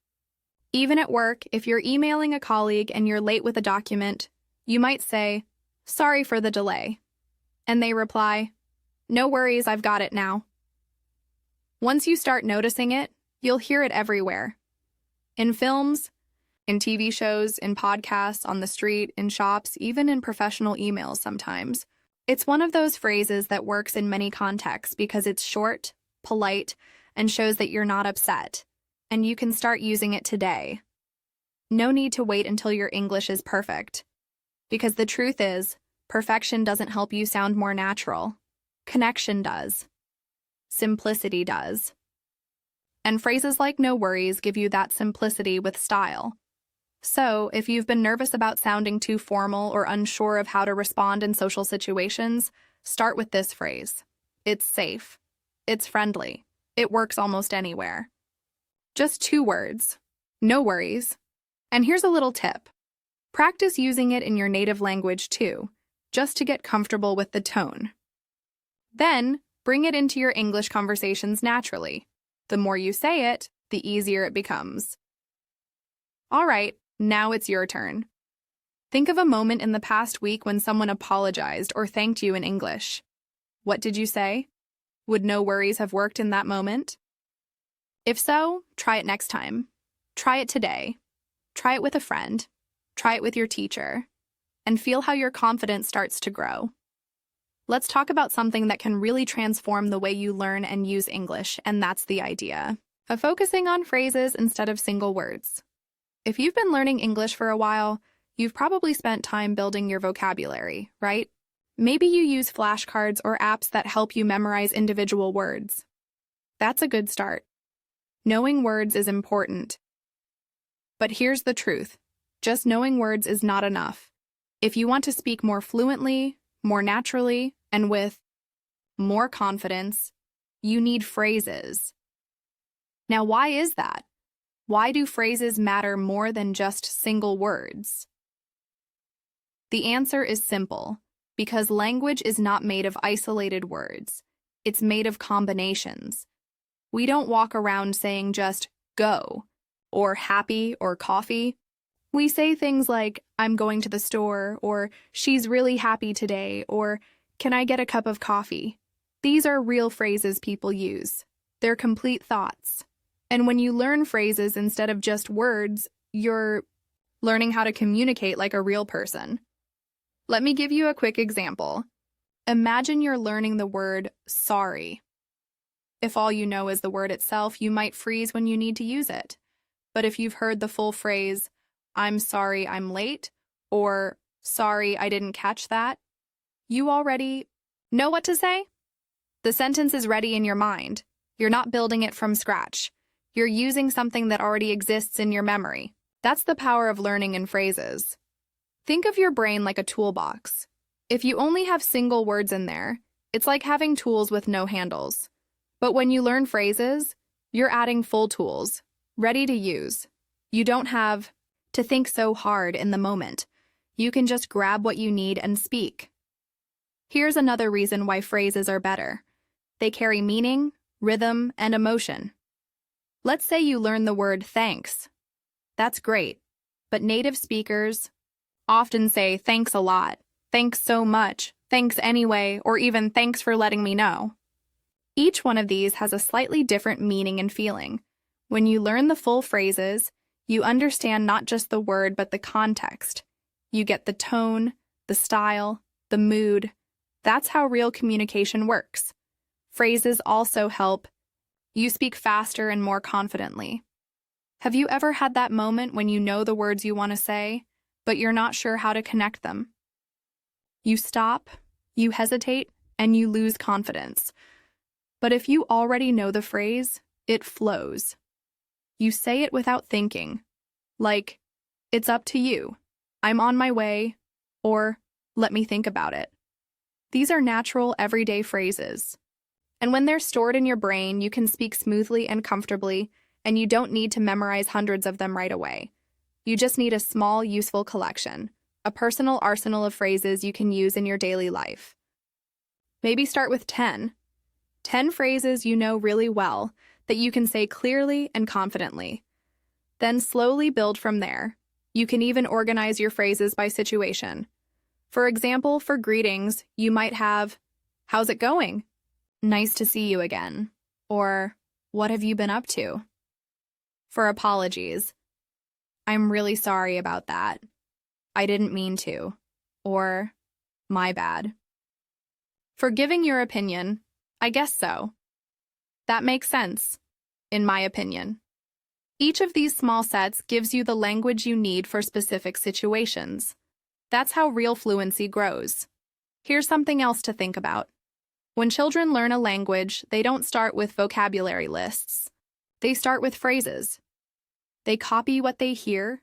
Even at work, if you're emailing a colleague and you're late with a document, you might say, sorry for the delay. And they reply, no worries, I've got it now. Once you start noticing it, you'll hear it everywhere. In films, in TV shows, in podcasts, on the street, in shops, even in professional emails sometimes. It's one of those phrases that works in many contexts because it's short, polite, and shows that you're not upset. And you can start using it today. No need to wait until your English is perfect. Because the truth is, perfection doesn't help you sound more natural. Connection does. Simplicity does. And phrases like no worries give you that simplicity with style. So, if you've been nervous about sounding too formal or unsure of how to respond in social situations, start with this phrase. It's safe. It's friendly. It works almost anywhere. Just 2 words. No worries. And here's a little tip. Practice using it in your native language too, just to get comfortable with the tone. Then, bring it into your English conversations naturally. The more you say it, the easier it becomes. All right, now it's your turn. Think of a moment in the past week when someone apologized or thanked you in English. What did you say? Would no worries have worked in that moment? If so, try it next time. Try it today. Try it with a friend. Try it with your teacher. And feel how your confidence starts to grow. Let's talk about something that can really transform the way you learn and use English, and that's the idea of focusing on phrases instead of single words. If you've been learning English for a while, you've probably spent time building your vocabulary, right? Maybe you use flashcards or apps that help you memorize individual words. That's a good start. Knowing words is important. But here's the truth. Just knowing words is not enough. If you want to speak more fluently, more naturally, and with more confidence, you need phrases. Now, why is that? Why do phrases matter more than just single words? The answer is simple, because language is not made of isolated words. It's made of combinations. We don't walk around saying just go, or happy, or coffee. We say things like, I'm going to the store, or she's really happy today, or can I get a cup of coffee? These are real phrases people use. They're complete thoughts. And when you learn phrases instead of just words, you're learning how to communicate like a real person. Let me give you a quick example. Imagine you're learning the word sorry. If all you know is the word itself, you might freeze when you need to use it. But if you've heard the full phrase, I'm sorry I'm late, or sorry I didn't catch that, you already know what to say. The sentence is ready in your mind. You're not building it from scratch. You're using something that already exists in your memory. That's the power of learning in phrases. Think of your brain like a toolbox. If you only have single words in there, it's like having tools with no handles. But when you learn phrases, you're adding full tools, ready to use. You don't have to think so hard in the moment. You can just grab what you need and speak. Here's another reason why phrases are better. They carry meaning, rhythm, and emotion. Let's say you learn the word thanks. That's great, but native speakers often say thanks a lot, thanks so much, thanks anyway, or even thanks for letting me know. Each one of these has a slightly different meaning and feeling. When you learn the full phrases, you understand not just the word but the context. You get the tone, the style, the mood. That's how real communication works. Phrases also help you speak faster and more confidently. Have you ever had that moment when you know the words you want to say, but you're not sure how to connect them? You stop, you hesitate, and you lose confidence. But if you already know the phrase, it flows. You say it without thinking, like, it's up to you, I'm on my way, or let me think about it. These are natural, everyday phrases. And when they're stored in your brain, you can speak smoothly and comfortably, and you don't need to memorize hundreds of them right away. You just need a small, useful collection, a personal arsenal of phrases you can use in your daily life. Maybe start with 10. 10 phrases you know really well that you can say clearly and confidently. Then slowly build from there. You can even organize your phrases by situation. For example, for greetings, you might have, how's it going? Nice to see you again. Or, what have you been up to? For apologies, I'm really sorry about that. I didn't mean to. Or, my bad. For giving your opinion, I guess so. That makes sense, in my opinion. Each of these small sets gives you the language you need for specific situations. That's how real fluency grows. Here's something else to think about. When children learn a language, they don't start with vocabulary lists. They start with phrases. They copy what they hear.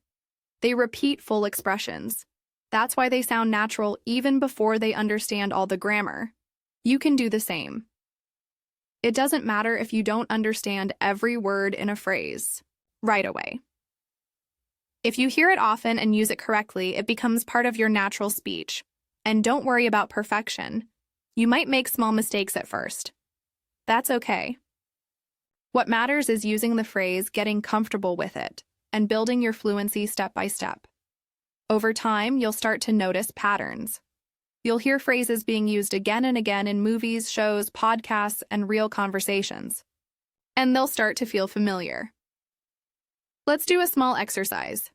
They repeat full expressions. That's why they sound natural even before they understand all the grammar. You can do the same. It doesn't matter if you don't understand every word in a phrase right away. If you hear it often and use it correctly, it becomes part of your natural speech. And don't worry about perfection. You might make small mistakes at first. That's okay. What matters is using the phrase, getting comfortable with it, and building your fluency step by step. Over time, you'll start to notice patterns. You'll hear phrases being used again and again in movies, shows, podcasts, and real conversations. And they'll start to feel familiar. Let's do a small exercise.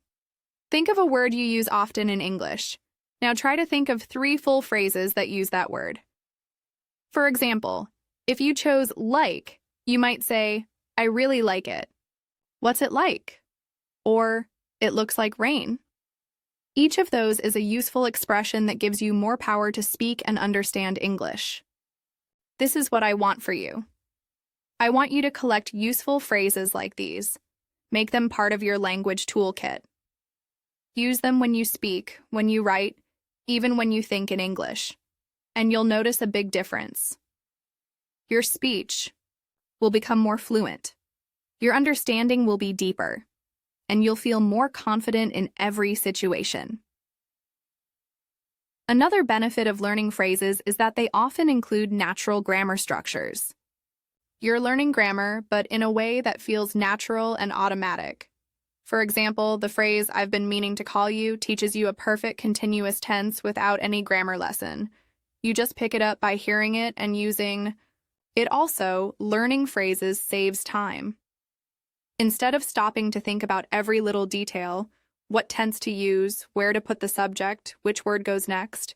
Think of a word you use often in English. Now try to think of 3 full phrases that use that word. For example, if you chose like, you might say, I really like it. What's it like? Or, it looks like rain. Each of those is a useful expression that gives you more power to speak and understand English. This is what I want for you. I want you to collect useful phrases like these. Make them part of your language toolkit. Use them when you speak, when you write, even when you think in English. And you'll notice a big difference. Your speech will become more fluent. Your understanding will be deeper, and you'll feel more confident in every situation. Another benefit of learning phrases is that they often include natural grammar structures. You're learning grammar, but in a way that feels natural and automatic. For example, the phrase, "I've been meaning to call you," teaches you a perfect continuous tense without any grammar lesson. You just pick it up by hearing it and using it. Also, learning phrases saves time. Instead of stopping to think about every little detail, what tense to use, where to put the subject, which word goes next,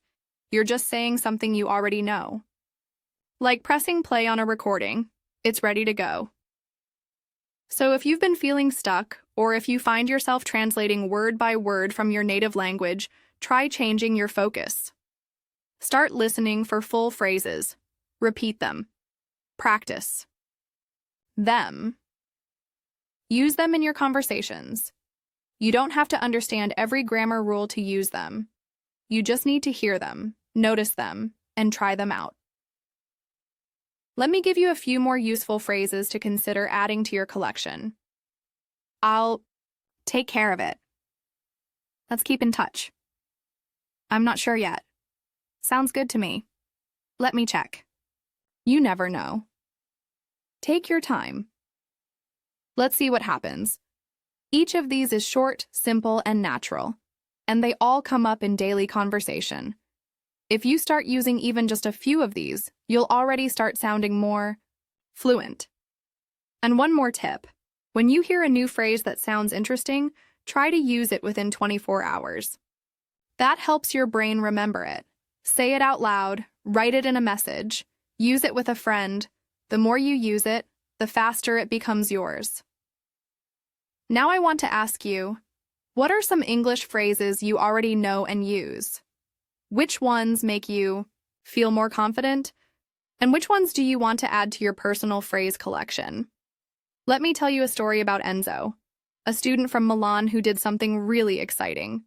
you're just saying something you already know. Like pressing play on a recording, it's ready to go. So if you've been feeling stuck, or if you find yourself translating word by word from your native language, try changing your focus. Start listening for full phrases. Repeat them. Practice them. Use them in your conversations. You don't have to understand every grammar rule to use them. You just need to hear them, notice them, and try them out. Let me give you a few more useful phrases to consider adding to your collection. I'll take care of it. Let's keep in touch. I'm not sure yet. Sounds good to me. Let me check. You never know. Take your time. Let's see what happens. Each of these is short, simple, and natural, and they all come up in daily conversation. If you start using even just a few of these, you'll already start sounding more fluent. And one more tip. When you hear a new phrase that sounds interesting, try to use it within 24 hours. That helps your brain remember it. Say it out loud, write it in a message, use it with a friend. The more you use it, the faster it becomes yours. Now I want to ask you, what are some English phrases you already know and use? Which ones make you feel more confident? And which ones do you want to add to your personal phrase collection? Let me tell you a story about Enzo, a student from Milan who did something really exciting.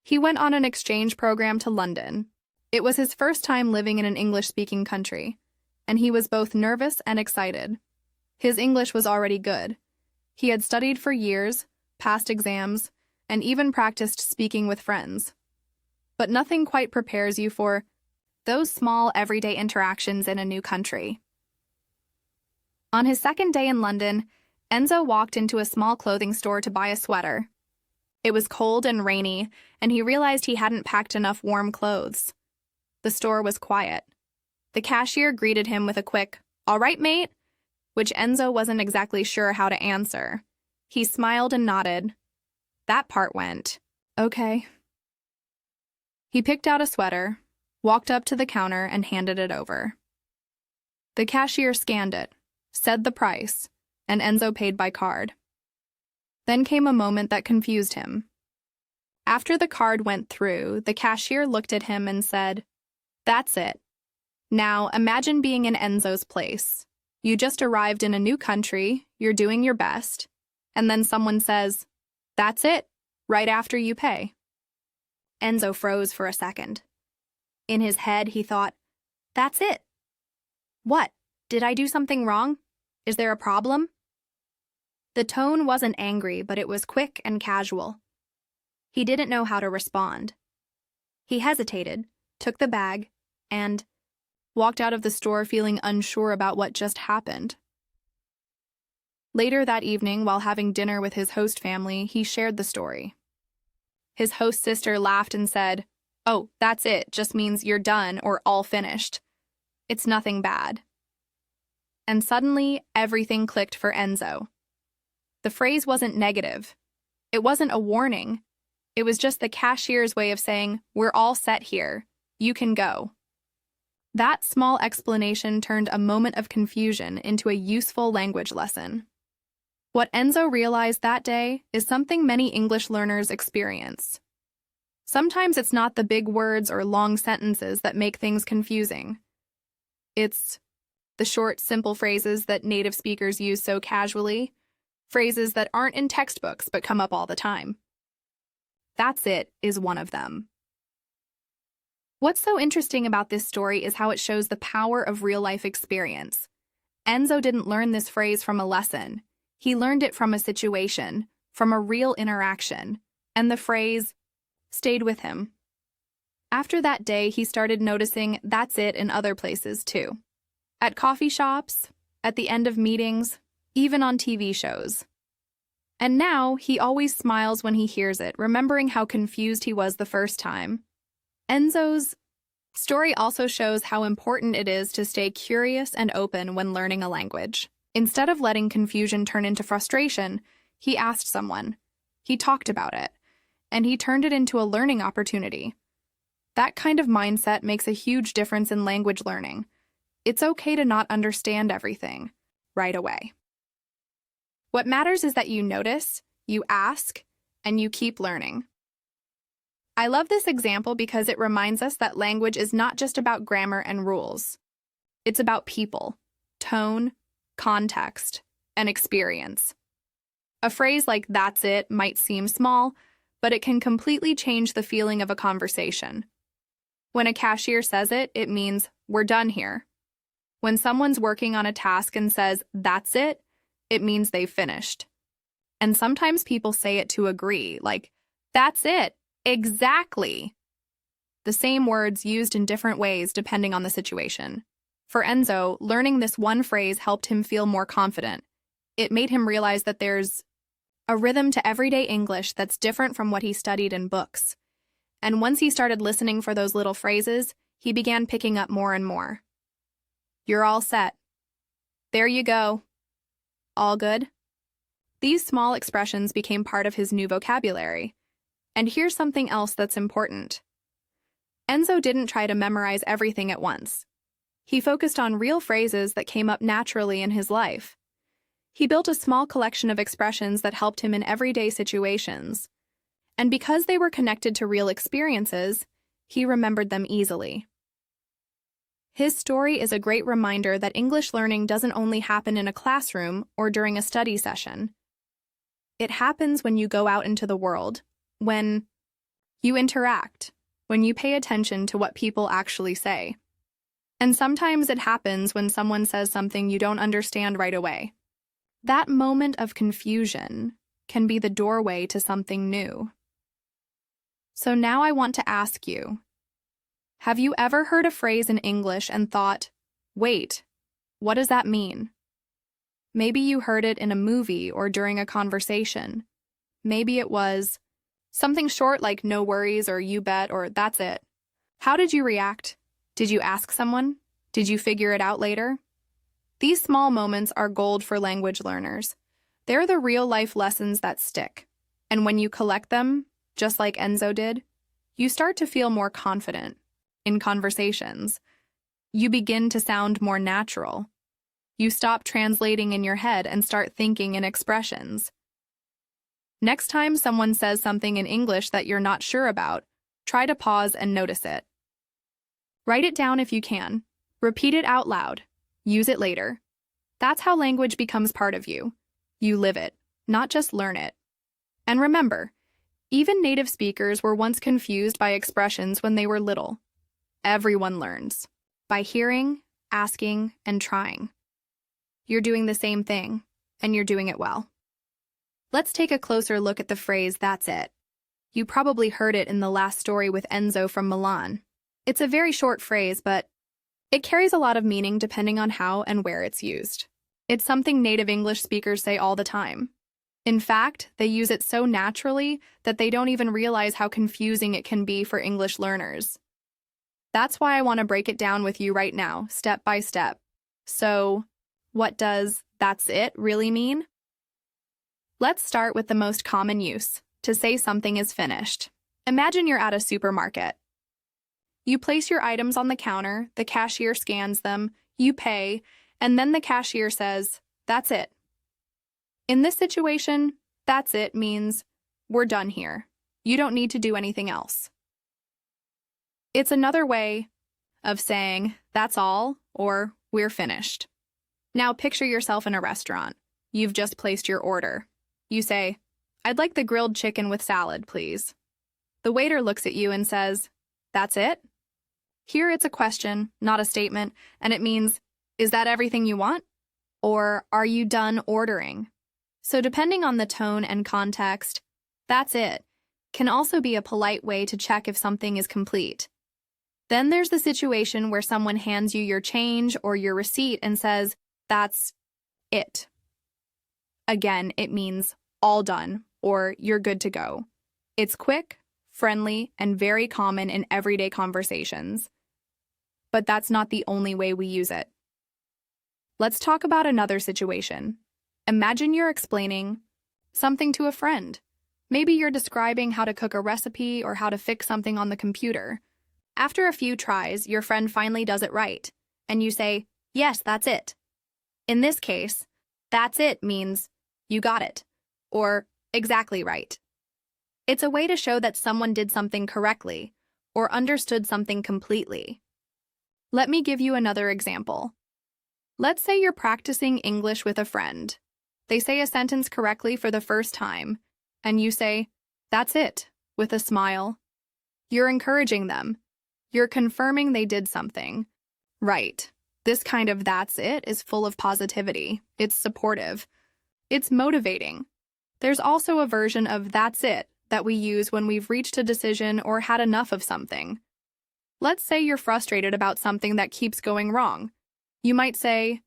He went on an exchange program to London. It was his first time living in an English-speaking country, and he was both nervous and excited. His English was already good. He had studied for years, passed exams, and even practiced speaking with friends. But nothing quite prepares you for those small, everyday interactions in a new country. On his second day in London, Enzo walked into a small clothing store to buy a sweater. It was cold and rainy, and he realized he hadn't packed enough warm clothes. The store was quiet. The cashier greeted him with a quick, "All right, mate," which Enzo wasn't exactly sure how to answer. He smiled and nodded. That part went, "Okay." He picked out a sweater, walked up to the counter, and handed it over. The cashier scanned it, said the price, and Enzo paid by card. Then came a moment that confused him. After the card went through, the cashier looked at him and said, "That's it. Now imagine being in Enzo's place. You just arrived in a new country, you're doing your best, and then someone says, 'That's it,' right after you pay." Enzo froze for a second. In his head, he thought, "That's it. What? Did I do something wrong? Is there a problem?" The tone wasn't angry, but it was quick and casual. He didn't know how to respond. He hesitated, took the bag, and walked out of the store feeling unsure about what just happened. Later that evening, while having dinner with his host family, he shared the story. His host sister laughed and said, "Oh, that's it, just means you're done or all finished. It's nothing bad." And suddenly, everything clicked for Enzo. The phrase wasn't negative. It wasn't a warning. It was just the cashier's way of saying, "We're all set here. You can go." That small explanation turned a moment of confusion into a useful language lesson. What Enzo realized that day is something many English learners experience. Sometimes it's not the big words or long sentences that make things confusing. It's the short, simple phrases that native speakers use so casually, phrases that aren't in textbooks but come up all the time. That's it is one of them. What's so interesting about this story is how it shows the power of real-life experience. Enzo didn't learn this phrase from a lesson. He learned it from a situation, from a real interaction, and the phrase stayed with him. After that day, he started noticing "that's it" in other places too. At coffee shops, at the end of meetings, even on TV shows. And now, he always smiles when he hears it, remembering how confused he was the first time. Enzo's story also shows how important it is to stay curious and open when learning a language. Instead of letting confusion turn into frustration, he asked someone, he talked about it, and he turned it into a learning opportunity. That kind of mindset makes a huge difference in language learning. It's okay to not understand everything right away. What matters is that you notice, you ask, and you keep learning. I love this example because it reminds us that language is not just about grammar and rules. It's about people, tone, context, and experience. A phrase like "that's it" might seem small, but it can completely change the feeling of a conversation. When a cashier says it, it means "we're done here." When someone's working on a task and says "that's it," it means they've finished. And sometimes people say it to agree, like, "That's it, exactly." The same words used in different ways depending on the situation. For Enzo, learning this one phrase helped him feel more confident. It made him realize that there's a rhythm to everyday English that's different from what he studied in books. And once he started listening for those little phrases, he began picking up more and more. "You're all set." "There you go." "All good?" These small expressions became part of his new vocabulary. And here's something else that's important. Enzo didn't try to memorize everything at once. He focused on real phrases that came up naturally in his life. He built a small collection of expressions that helped him in everyday situations. And because they were connected to real experiences, he remembered them easily. His story is a great reminder that English learning doesn't only happen in a classroom or during a study session. It happens when you go out into the world, when you interact, when you pay attention to what people actually say. And sometimes it happens when someone says something you don't understand right away. That moment of confusion can be the doorway to something new. So now I want to ask you, have you ever heard a phrase in English and thought, "Wait, what does that mean?" Maybe you heard it in a movie or during a conversation. Maybe it was something short like "no worries" or "you bet" or "that's it." How did you react? Did you ask someone? Did you figure it out later? These small moments are gold for language learners. They're the real-life lessons that stick. And when you collect them, just like Enzo did, you start to feel more confident in conversations. You begin to sound more natural. You stop translating in your head and start thinking in expressions. Next time someone says something in English that you're not sure about, try to pause and notice it. Write it down if you can. Repeat it out loud. Use it later. That's how language becomes part of you. You live it, not just learn it. And remember, even native speakers were once confused by expressions when they were little. Everyone learns by hearing, asking, and trying. You're doing the same thing, and you're doing it well. Let's take a closer look at the phrase "that's it." You probably heard it in the last story with Enzo from Milan. It's a very short phrase, but it carries a lot of meaning depending on how and where it's used. It's something native English speakers say all the time. In fact, they use it so naturally that they don't even realize how confusing it can be for English learners. That's why I want to break it down with you right now, step by step. So, what does "that's it" really mean? Let's start with the most common use, to say something is finished. Imagine you're at a supermarket. You place your items on the counter, the cashier scans them, you pay, and then the cashier says, "That's it." In this situation, "that's it" means, "We're done here. You don't need to do anything else." It's another way of saying, "That's all," or we're finished. Now picture yourself in a restaurant. You've just placed your order. You say, "I'd like the grilled chicken with salad, please." The waiter looks at you and says, "That's it?" Here it's a question, not a statement, and it means, is that everything you want? Or are you done ordering? So depending on the tone and context, "that's it" can also be a polite way to check if something is complete. Then there's the situation where someone hands you your change or your receipt and says, "That's it." Again, it means all done or you're good to go. It's quick, friendly, and very common in everyday conversations. But that's not the only way we use it. Let's talk about another situation. Imagine you're explaining something to a friend. Maybe you're describing how to cook a recipe or how to fix something on the computer. After a few tries, your friend finally does it right, and you say, "Yes, that's it." In this case, "that's it" means you got it, or exactly right. It's a way to show that someone did something correctly or understood something completely. Let me give you another example. Let's say you're practicing English with a friend. They say a sentence correctly for the first time, and you say, "That's it," with a smile. You're encouraging them. You're confirming they did something right. This kind of "that's it" is full of positivity. It's supportive. It's motivating. There's also a version of "that's it" that we use when we've reached a decision or had enough of something. Let's say you're frustrated about something that keeps going wrong. You might say,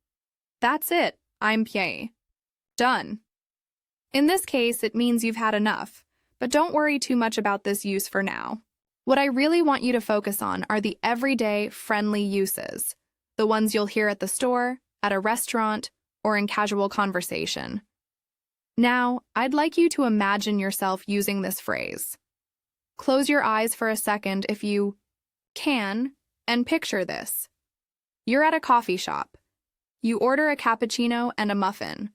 "That's it, I'm done." In this case, it means you've had enough, but don't worry too much about this use for now. What I really want you to focus on are the everyday, friendly uses, the ones you'll hear at the store, at a restaurant, or in casual conversation. Now, I'd like you to imagine yourself using this phrase. Close your eyes for a second if you can, and picture this. You're at a coffee shop. You order a cappuccino and a muffin.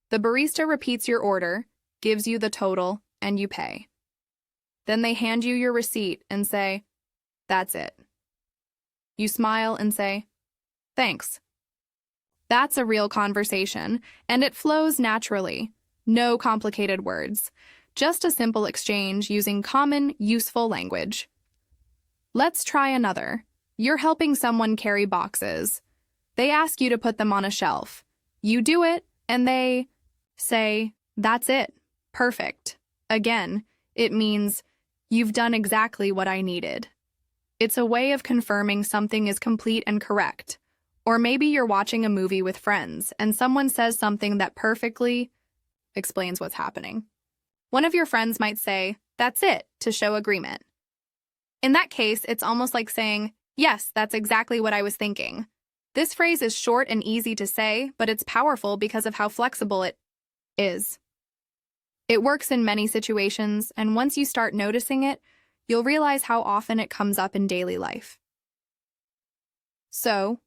The barista repeats your order, gives you the total, and you pay. Then they hand you your receipt and say, "That's it." You smile and say, "Thanks." That's a real conversation, and it flows naturally. No complicated words. Just a simple exchange using common, useful language. Let's try another. You're helping someone carry boxes. They ask you to put them on a shelf. You do it, and they say, "That's it. Perfect." Again, it means you've done exactly what I needed. It's a way of confirming something is complete and correct. Or maybe you're watching a movie with friends, and someone says something that perfectly explains what's happening. One of your friends might say, "That's it," to show agreement. In that case, it's almost like saying, "Yes, that's exactly what I was thinking." This phrase is short and easy to say, but it's powerful because of how flexible it is. It works in many situations, and once you start noticing it, you'll realize how often it comes up in daily life. So,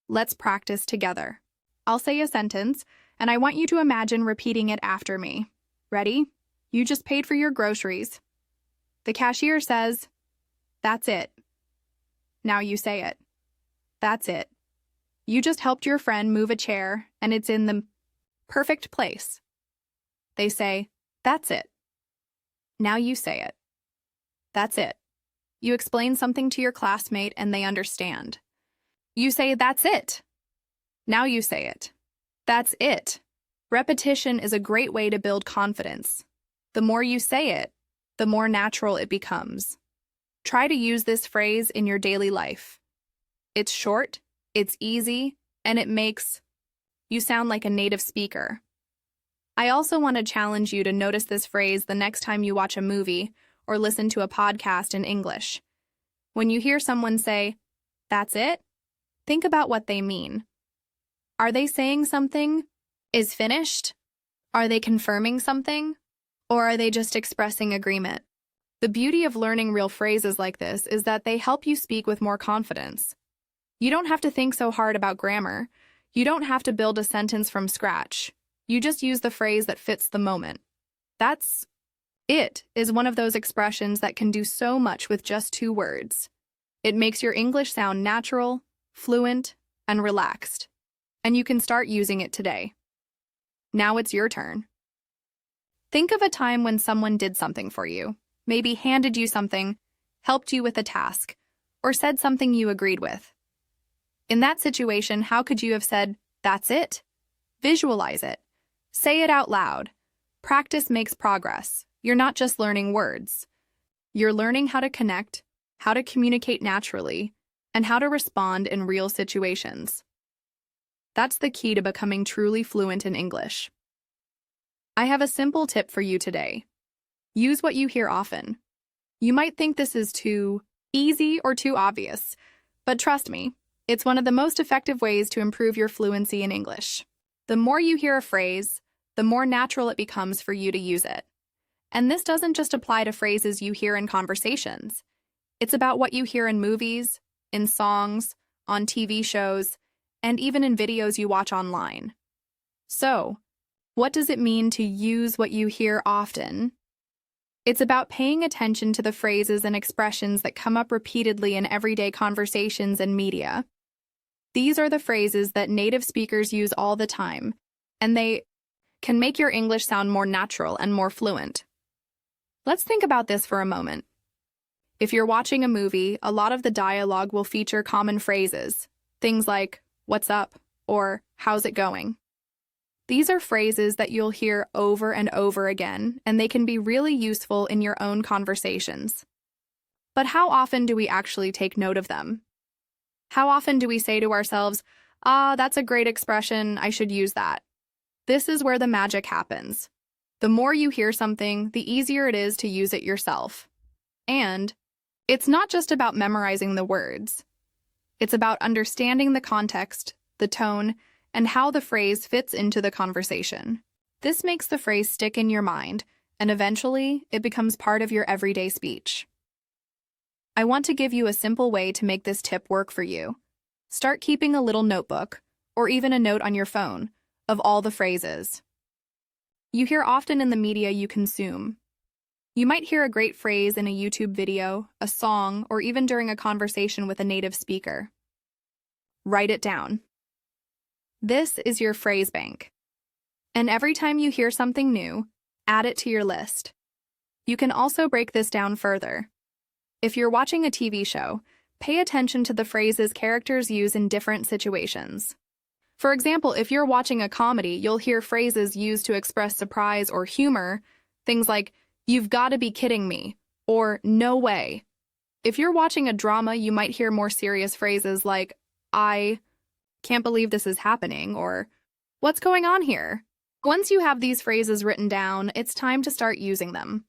let's practice together. I'll say a sentence, and I want you to imagine repeating it after me. Ready? You just paid for your groceries. The cashier says, "That's it." Now you say it. "That's it." You just helped your friend move a chair, and it's in the perfect place. They say, "That's it." Now you say it. "That's it." You explain something to your classmate, and they understand. You say, "That's it." Now you say it. That's it. Repetition is a great way to build confidence. The more you say it, the more natural it becomes. Try to use this phrase in your daily life. It's short, it's easy, and it makes you sound like a native speaker. I also want to challenge you to notice this phrase the next time you watch a movie or listen to a podcast in English. When you hear someone say, "That's it," think about what they mean. Are they saying something is finished? Are they confirming something? Or are they just expressing agreement? The beauty of learning real phrases like this is that they help you speak with more confidence. You don't have to think so hard about grammar. You don't have to build a sentence from scratch. You just use the phrase that fits the moment. "That's it" is one of those expressions that can do so much with just 2 words. It makes your English sound natural, fluent, and relaxed, and you can start using it today. Now it's your turn. Think of a time when someone did something for you, maybe handed you something, helped you with a task, or said something you agreed with. In that situation, how could you have said, "That's it"? Visualize it. Say it out loud. Practice makes progress. You're not just learning words. You're learning how to connect, how to communicate naturally, and how to respond in real situations. That's the key to becoming truly fluent in English. I have a simple tip for you today. Use what you hear often. You might think this is too easy or too obvious, but trust me, it's one of the most effective ways to improve your fluency in English. The more you hear a phrase, the more natural it becomes for you to use it. And this doesn't just apply to phrases you hear in conversations. It's about what you hear in movies, in songs, on TV shows, and even in videos you watch online. So, what does it mean to use what you hear often? It's about paying attention to the phrases and expressions that come up repeatedly in everyday conversations and media. These are the phrases that native speakers use all the time, and they can make your English sound more natural and more fluent. Let's think about this for a moment. If you're watching a movie, a lot of the dialogue will feature common phrases, things like, "What's up?" or "How's it going?" These are phrases that you'll hear over and over again, and they can be really useful in your own conversations. But how often do we actually take note of them? How often do we say to ourselves, "That's a great expression, I should use that"? This is where the magic happens. The more you hear something, the easier it is to use it yourself. And it's not just about memorizing the words. It's about understanding the context, the tone, and how the phrase fits into the conversation. This makes the phrase stick in your mind, and eventually, it becomes part of your everyday speech. I want to give you a simple way to make this tip work for you. Start keeping a little notebook, or even a note on your phone, of all the phrases you hear often in the media you consume. You might hear a great phrase in a YouTube video, a song, or even during a conversation with a native speaker. Write it down. This is your phrase bank. And every time you hear something new, add it to your list. You can also break this down further. If you're watching a TV show, pay attention to the phrases characters use in different situations. For example, if you're watching a comedy, you'll hear phrases used to express surprise or humor, things like, "You've got to be kidding me," or "No way." If you're watching a drama, you might hear more serious phrases like, "I can't believe this is happening," or "What's going on here?" Once you have these phrases written down, it's time to start using them.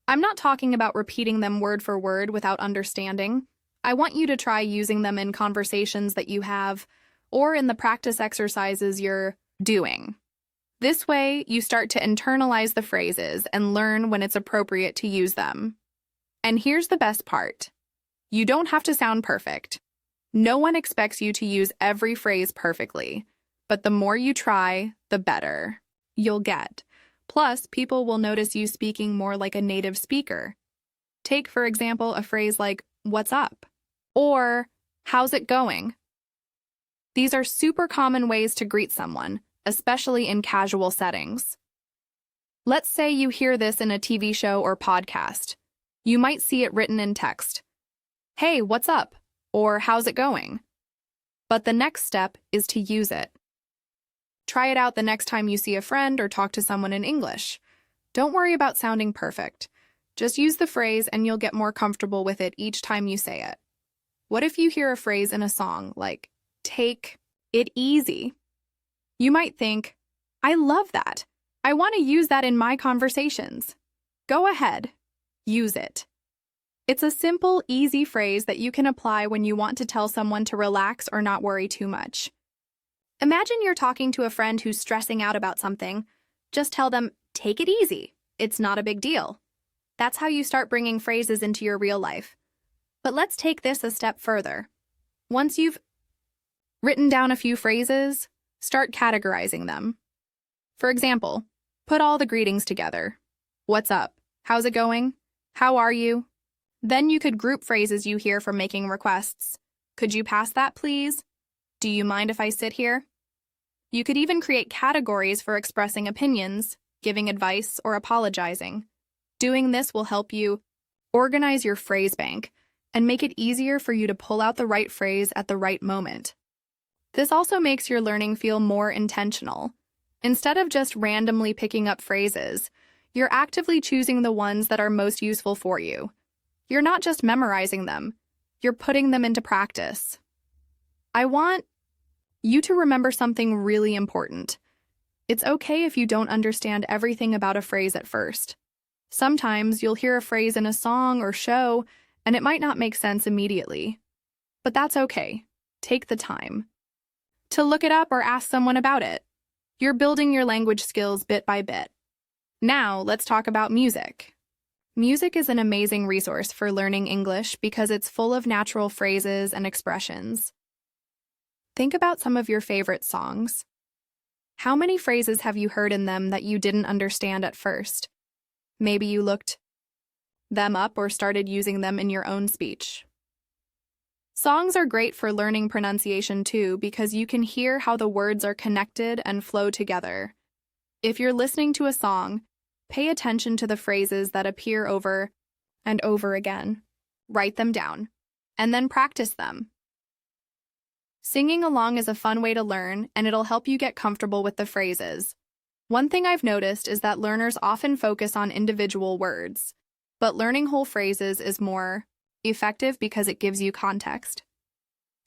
I'm not talking about repeating them word for word without understanding. I want you to try using them in conversations that you have, or in the practice exercises you're doing. This way, you start to internalize the phrases and learn when it's appropriate to use them. And here's the best part. You don't have to sound perfect. No one expects you to use every phrase perfectly, but the more you try, the better you'll get. Plus, people will notice you speaking more like a native speaker. Take, for example, a phrase like, "What's up?" or "How's it going?" These are super common ways to greet someone, especially in casual settings. Let's say you hear this in a TV show or podcast. You might see it written in text. "Hey, what's up?" or "How's it going?" But the next step is to use it. Try it out the next time you see a friend or talk to someone in English. Don't worry about sounding perfect. Just use the phrase and you'll get more comfortable with it each time you say it. What if you hear a phrase in a song like, "Take it easy"? You might think, "I love that. I want to use that in my conversations." Go ahead. Use it. It's a simple, easy phrase that you can apply when you want to tell someone to relax or not worry too much. Imagine you're talking to a friend who's stressing out about something. Just tell them, "Take it easy. It's not a big deal." That's how you start bringing phrases into your real life. But let's take this a step further. Once you've written down a few phrases, start categorizing them. For example, put all the greetings together. "What's up? How's it going? How are you?" Then you could group phrases you hear from making requests. "Could you pass that, please?" Do you mind if I sit here? You could even create categories for expressing opinions, giving advice, or apologizing. Doing this will help you organize your phrase bank and make it easier for you to pull out the right phrase at the right moment. This also makes your learning feel more intentional. Instead of just randomly picking up phrases, you're actively choosing the ones that are most useful for you. You're not just memorizing them, you're putting them into practice. I want you to remember something really important. It's okay if you don't understand everything about a phrase at first. Sometimes you'll hear a phrase in a song or show, and it might not make sense immediately. But that's okay. Take the time to look it up or ask someone about it. You're building your language skills bit by bit. Now, let's talk about music. Music is an amazing resource for learning English because it's full of natural phrases and expressions. Think about some of your favorite songs. How many phrases have you heard in them that you didn't understand at first? Maybe you looked them up or started using them in your own speech. Songs are great for learning pronunciation too because you can hear how the words are connected and flow together. If you're listening to a song, pay attention to the phrases that appear over and over again. Write them down, and then practice them. Singing along is a fun way to learn, and it'll help you get comfortable with the phrases. One thing I've noticed is that learners often focus on individual words, but learning whole phrases is more effective because it gives you context.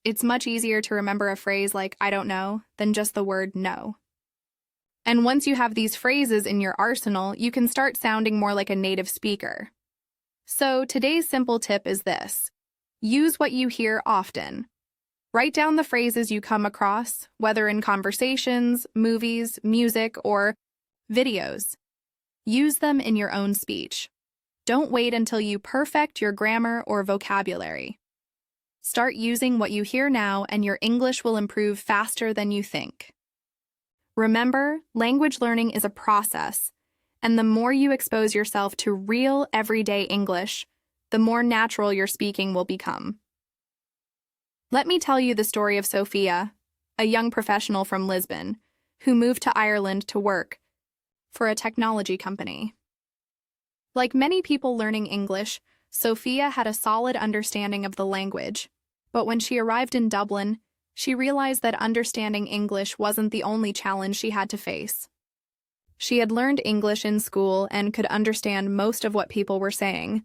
It's much easier to remember a phrase like "I don't know" than just the word "no." And once you have these phrases in your arsenal, you can start sounding more like a native speaker. So today's simple tip is this: use what you hear often. Write down the phrases you come across, whether in conversations, movies, music, or videos. Use them in your own speech. Don't wait until you perfect your grammar or vocabulary. Start using what you hear now, and your English will improve faster than you think. Remember, language learning is a process, and the more you expose yourself to real, everyday English, the more natural your speaking will become. Let me tell you the story of Sophia, a young professional from Lisbon, who moved to Ireland to work for a technology company. Like many people learning English, Sophia had a solid understanding of the language, but when she arrived in Dublin, she realized that understanding English wasn't the only challenge she had to face. She had learned English in school and could understand most of what people were saying,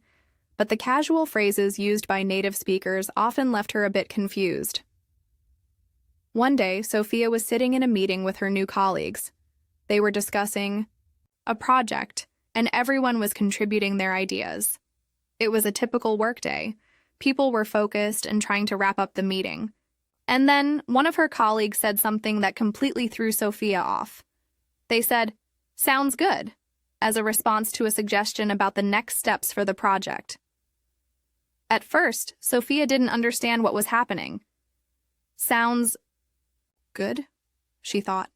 but the casual phrases used by native speakers often left her a bit confused. One day, Sophia was sitting in a meeting with her new colleagues. They were discussing a project, and everyone was contributing their ideas. It was a typical workday. People were focused and trying to wrap up the meeting. And then one of her colleagues said something that completely threw Sophia off. They said, "Sounds good," as a response to a suggestion about the next steps for the project. At first, Sophia didn't understand what was happening. "Sounds good?" she thought.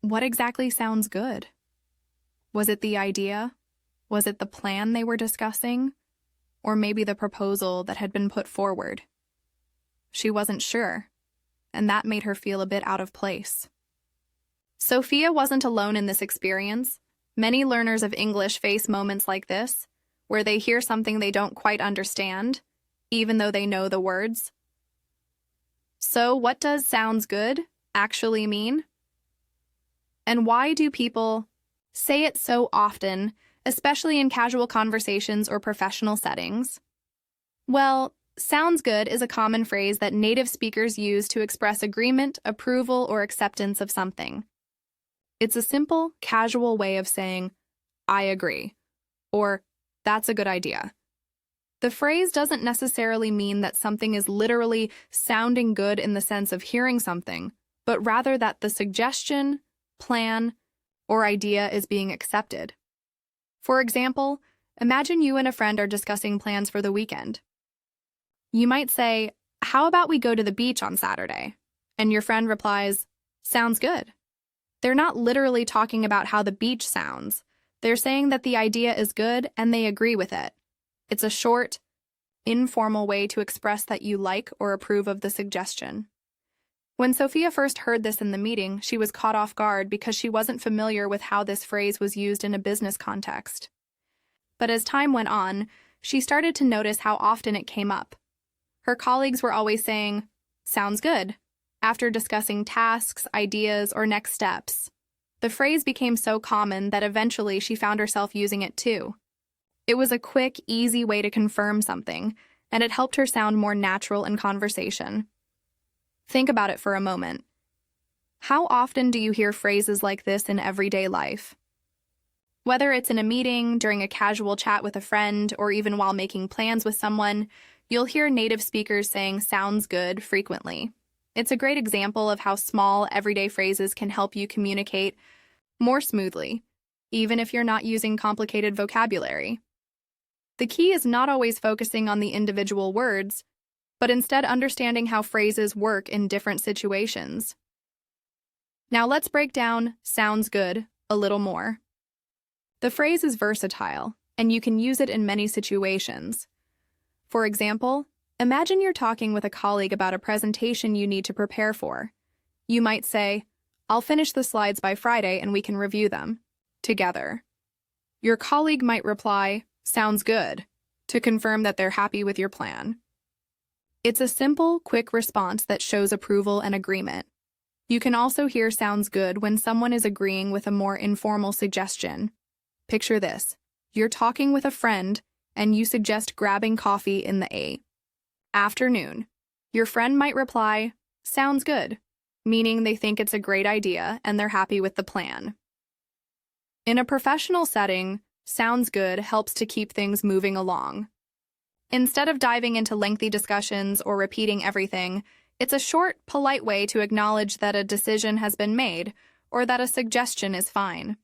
What exactly sounds good? Was it the idea? Was it the plan they were discussing? Or maybe the proposal that had been put forward? She wasn't sure, and that made her feel a bit out of place. Sophia wasn't alone in this experience. Many learners of English face moments like this, where they hear something they don't quite understand, even though they know the words. So, what does "sounds good" actually mean? And why do people say it so often, especially in casual conversations or professional settings? Well, "sounds good" is a common phrase that native speakers use to express agreement, approval, or acceptance of something. It's a simple, casual way of saying, "I agree," or "that's a good idea." The phrase doesn't necessarily mean that something is literally sounding good in the sense of hearing something, but rather that the suggestion, plan, or idea is being accepted. For example, imagine you and a friend are discussing plans for the weekend. You might say, "How about we go to the beach on Saturday?" And your friend replies, "Sounds good." They're not literally talking about how the beach sounds. They're saying that the idea is good and they agree with it. It's a short, informal way to express that you like or approve of the suggestion. When Sophia first heard this in the meeting, she was caught off guard because she wasn't familiar with how this phrase was used in a business context. But as time went on, she started to notice how often it came up. Her colleagues were always saying, "Sounds good," after discussing tasks, ideas, or next steps. The phrase became so common that eventually she found herself using it too. It was a quick, easy way to confirm something, and it helped her sound more natural in conversation. Think about it for a moment. How often do you hear phrases like this in everyday life? Whether it's in a meeting, during a casual chat with a friend, or even while making plans with someone, you'll hear native speakers saying "sounds good" frequently. It's a great example of how small, everyday phrases can help you communicate more smoothly, even if you're not using complicated vocabulary. The key is not always focusing on the individual words, but instead understanding how phrases work in different situations. Now let's break down "sounds good" a little more. The phrase is versatile, and you can use it in many situations. For example, imagine you're talking with a colleague about a presentation you need to prepare for. You might say, "I'll finish the slides by Friday and we can review them together." Your colleague might reply, "Sounds good," to confirm that they're happy with your plan. It's a simple, quick response that shows approval and agreement. You can also hear "sounds good" when someone is agreeing with a more informal suggestion. Picture this. You're talking with a friend, and you suggest grabbing coffee in the afternoon. Your friend might reply, "Sounds good," meaning they think it's a great idea and they're happy with the plan. In a professional setting, "sounds good" helps to keep things moving along. Instead of diving into lengthy discussions or repeating everything, it's a short, polite way to acknowledge that a decision has been made or that a suggestion is fine.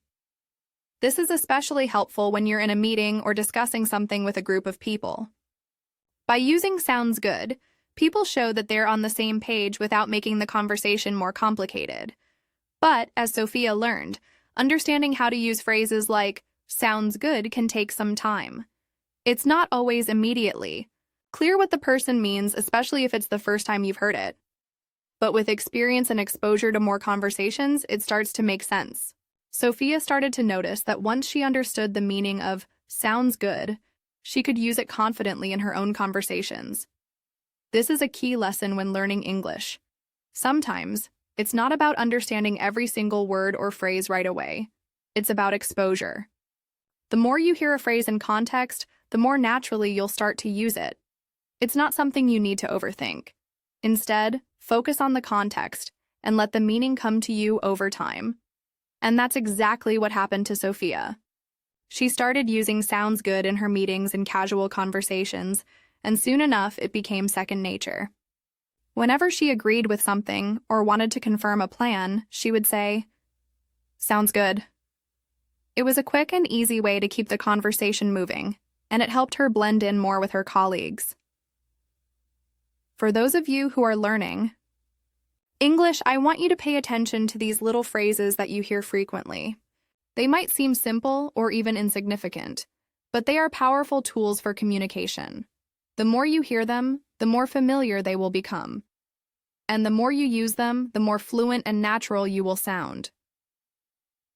This is especially helpful when you're in a meeting or discussing something with a group of people. By using "sounds good," people show that they're on the same page without making the conversation more complicated. But, as Sophia learned, understanding how to use phrases like "sounds good" can take some time. It's not always immediately clear what the person means, especially if it's the first time you've heard it. But with experience and exposure to more conversations, it starts to make sense. Sophia started to notice that once she understood the meaning of "sounds good," she could use it confidently in her own conversations. This is a key lesson when learning English. Sometimes, it's not about understanding every single word or phrase right away. It's about exposure. The more you hear a phrase in context, the more naturally you'll start to use it. It's not something you need to overthink. Instead, focus on the context and let the meaning come to you over time. And that's exactly what happened to Sophia. She started using "sounds good" in her meetings and casual conversations, and soon enough it became second nature. Whenever she agreed with something or wanted to confirm a plan, she would say, "Sounds good." It was a quick and easy way to keep the conversation moving, and it helped her blend in more with her colleagues. For those of you who are learning English, I want you to pay attention to these little phrases that you hear frequently. They might seem simple or even insignificant, but they are powerful tools for communication. The more you hear them, the more familiar they will become. And the more you use them, the more fluent and natural you will sound.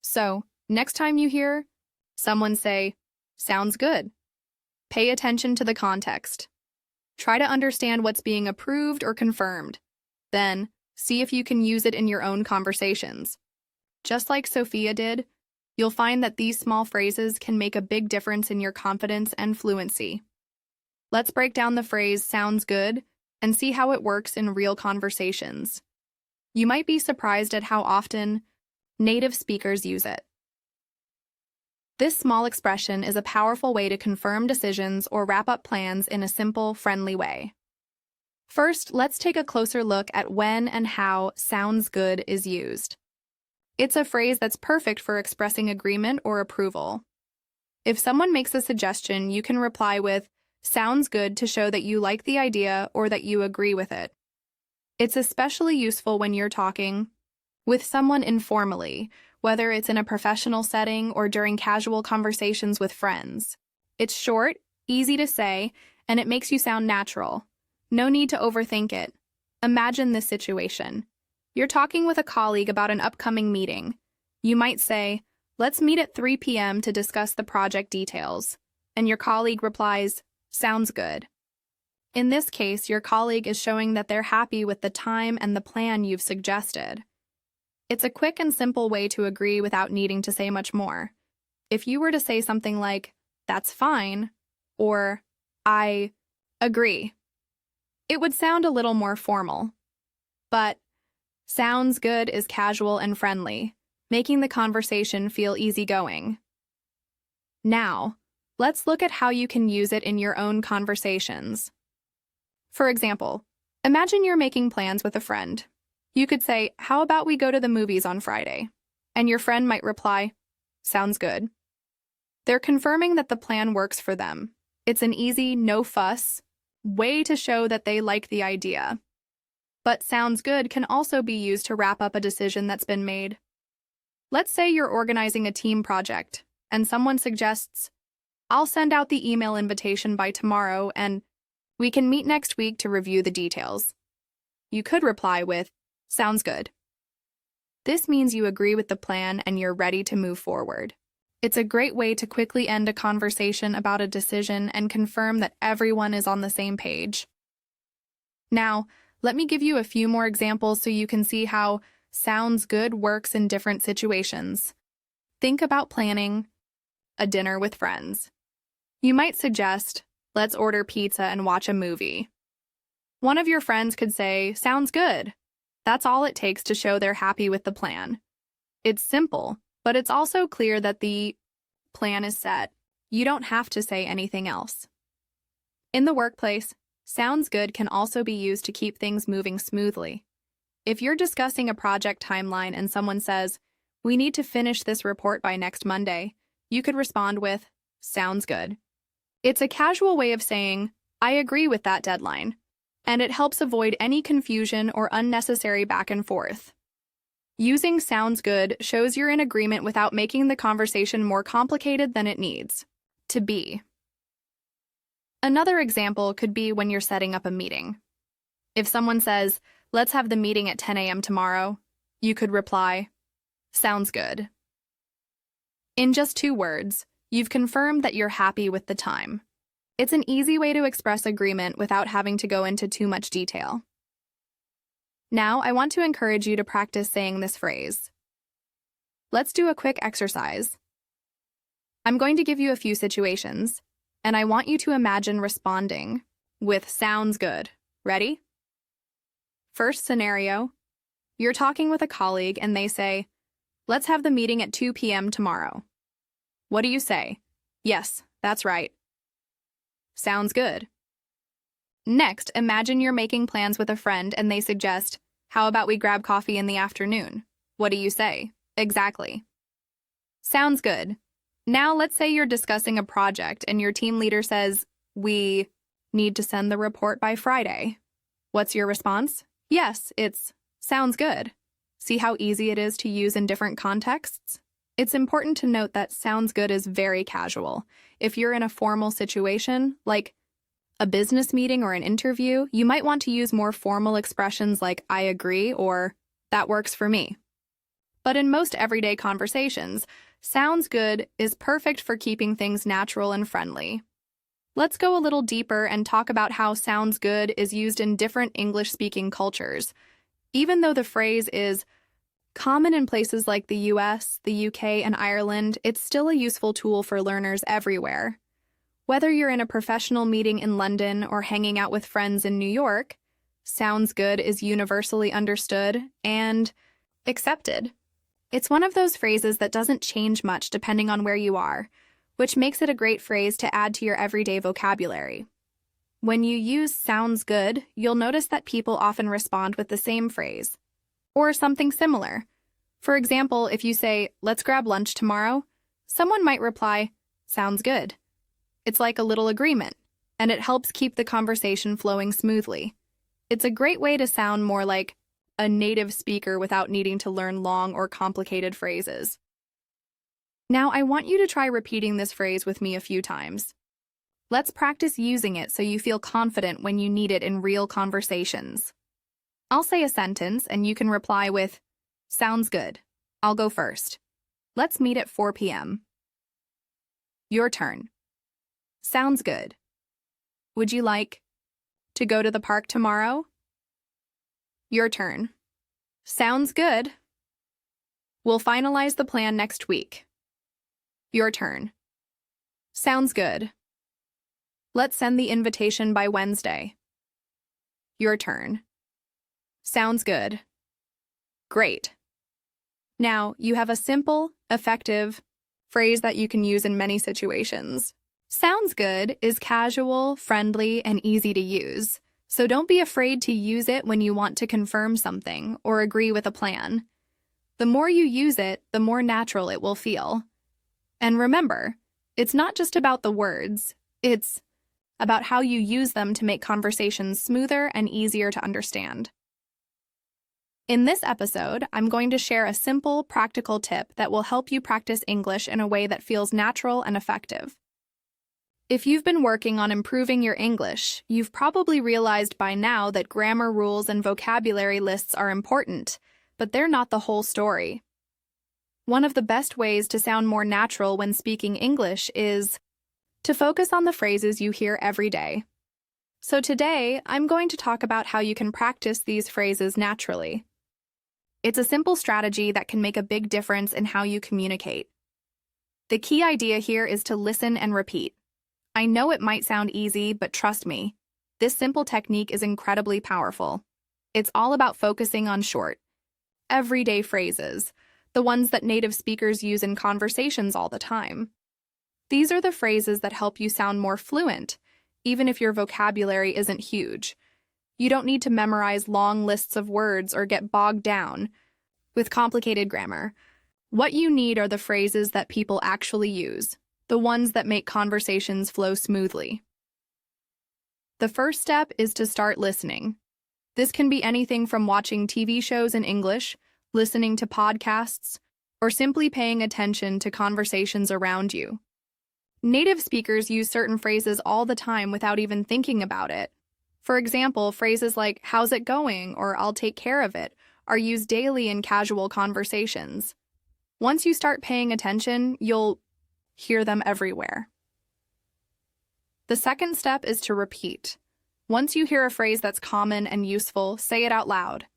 So, next time you hear someone say, "Sounds good," pay attention to the context. Try to understand what's being approved or confirmed. Then, see if you can use it in your own conversations. Just like Sophia did, you'll find that these small phrases can make a big difference in your confidence and fluency. Let's break down the phrase "sounds good" and see how it works in real conversations. You might be surprised at how often native speakers use it. This small expression is a powerful way to confirm decisions or wrap up plans in a simple, friendly way. First, let's take a closer look at when and how "sounds good" is used. It's a phrase that's perfect for expressing agreement or approval. If someone makes a suggestion, you can reply with "sounds good" to show that you like the idea or that you agree with it. It's especially useful when you're talking with someone informally, whether it's in a professional setting or during casual conversations with friends. It's short, easy to say, and it makes you sound natural. No need to overthink it. Imagine this situation. You're talking with a colleague about an upcoming meeting. You might say, "Let's meet at 3 p.m. to discuss the project details." And your colleague replies, "Sounds good." In this case, your colleague is showing that they're happy with the time and the plan you've suggested. It's a quick and simple way to agree without needing to say much more. If you were to say something like, "That's fine," or "I agree," it would sound a little more formal. But "sounds good" is casual and friendly, making the conversation feel easygoing. Now, let's look at how you can use it in your own conversations. For example, imagine you're making plans with a friend. You could say, "How about we go to the movies on Friday?" And your friend might reply, "Sounds good." They're confirming that the plan works for them. It's an easy, no-fuss way to show that they like the idea. But "sounds good" can also be used to wrap up a decision that's been made. Let's say you're organizing a team project, and someone suggests, "I'll send out the email invitation by tomorrow, and we can meet next week to review the details." You could reply with, "Sounds good." This means you agree with the plan and you're ready to move forward. It's a great way to quickly end a conversation about a decision and confirm that everyone is on the same page. Now, let me give you a few more examples so you can see how "sounds good" works in different situations. Think about planning a dinner with friends. You might suggest, "Let's order pizza and watch a movie." One of your friends could say, "Sounds good." That's all it takes to show they're happy with the plan. It's simple, but it's also clear that the plan is set. You don't have to say anything else. In the workplace, "sounds good" can also be used to keep things moving smoothly. If you're discussing a project timeline and someone says, "We need to finish this report by next Monday," you could respond with, "Sounds good." It's a casual way of saying, "I agree with that deadline," and it helps avoid any confusion or unnecessary back and forth. Using "sounds good" shows you're in agreement without making the conversation more complicated than it needs to be. Another example could be when you're setting up a meeting. If someone says, "Let's have the meeting at 10 a.m. tomorrow," you could reply, "Sounds good." In just 2 words, you've confirmed that you're happy with the time. It's an easy way to express agreement without having to go into too much detail. Now, I want to encourage you to practice saying this phrase. Let's do a quick exercise. I'm going to give you a few situations, and I want you to imagine responding with "sounds good." Ready? First scenario, you're talking with a colleague and they say, "Let's have the meeting at 2 p.m. tomorrow." What do you say? "Yes, that's right." Sounds good. Next, imagine you're making plans with a friend and they suggest, "How about we grab coffee in the afternoon?" What do you say? Exactly. Sounds good. Now let's say you're discussing a project and your team leader says, "We need to send the report by Friday." What's your response? Yes, it's "sounds good." See how easy it is to use in different contexts? It's important to note that "sounds good" is very casual. If you're in a formal situation, like a business meeting or an interview, you might want to use more formal expressions like "I agree" or "that works for me." But in most everyday conversations, "sounds good" is perfect for keeping things natural and friendly. Let's go a little deeper and talk about how "sounds good" is used in different English-speaking cultures. Even though the phrase is common in places like the US, the UK, and Ireland, it's still a useful tool for learners everywhere. Whether you're in a professional meeting in London or hanging out with friends in New York, "sounds good" is universally understood and accepted. It's one of those phrases that doesn't change much depending on where you are, which makes it a great phrase to add to your everyday vocabulary. When you use "sounds good," you'll notice that people often respond with the same phrase, or something similar. For example, if you say, "Let's grab lunch tomorrow," someone might reply, "Sounds good." It's like a little agreement, and it helps keep the conversation flowing smoothly. It's a great way to sound more like a native speaker without needing to learn long or complicated phrases. Now, I want you to try repeating this phrase with me a few times. Let's practice using it so you feel confident when you need it in real conversations. I'll say a sentence and you can reply with, "Sounds good. I'll go first. Let's meet at 4 p.m. Your turn. Sounds good. Would you like to go to the park tomorrow? Your turn. Sounds good. We'll finalize the plan next week. Your turn. Sounds good. Let's send the invitation by Wednesday. Your turn. Sounds good. Great. Now, you have a simple, effective phrase that you can use in many situations. Sounds good is casual, friendly, and easy to use, so don't be afraid to use it when you want to confirm something or agree with a plan. The more you use it, the more natural it will feel. And remember, it's not just about the words, it's about how you use them to make conversations smoother and easier to understand. In this episode, I'm going to share a simple, practical tip that will help you practice English in a way that feels natural and effective. If you've been working on improving your English, you've probably realized by now that grammar rules and vocabulary lists are important, but they're not the whole story. One of the best ways to sound more natural when speaking English is to focus on the phrases you hear every day. So today, I'm going to talk about how you can practice these phrases naturally. It's a simple strategy that can make a big difference in how you communicate. The key idea here is to listen and repeat. I know it might sound easy, but trust me, this simple technique is incredibly powerful. It's all about focusing on short, everyday phrases, the ones that native speakers use in conversations all the time. These are the phrases that help you sound more fluent, even if your vocabulary isn't huge. You don't need to memorize long lists of words or get bogged down with complicated grammar. What you need are the phrases that people actually use, the ones that make conversations flow smoothly. The first step is to start listening. This can be anything from watching TV shows in English, listening to podcasts, or simply paying attention to conversations around you. Native speakers use certain phrases all the time without even thinking about it. For example, phrases like, "How's it going?" or "I'll take care of it" are used daily in casual conversations. Once you start paying attention, you'll hear them everywhere. The second step is to repeat. Once you hear a phrase that's common and useful, say it out loud.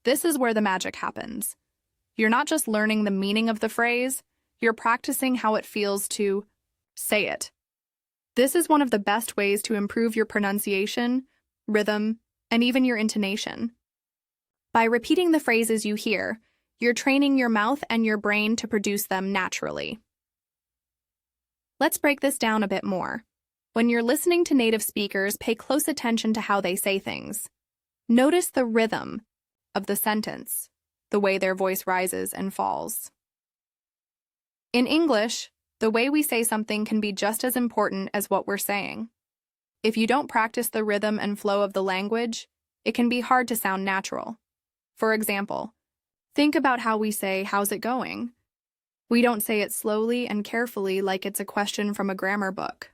This is where the magic happens. You're not just learning the meaning of the phrase, you're practicing how it feels to say it. This is one of the best ways to improve your pronunciation, rhythm, and even your intonation. By repeating the phrases you hear, you're training your mouth and your brain to produce them naturally. Let's break this down a bit more. When you're listening to native speakers, pay close attention to how they say things. Notice the rhythm of the sentence, the way their voice rises and falls. In English, the way we say something can be just as important as what we're saying. If you don't practice the rhythm and flow of the language, it can be hard to sound natural. For example, think about how we say, "How's it going?" We don't say it slowly and carefully like it's a question from a grammar book.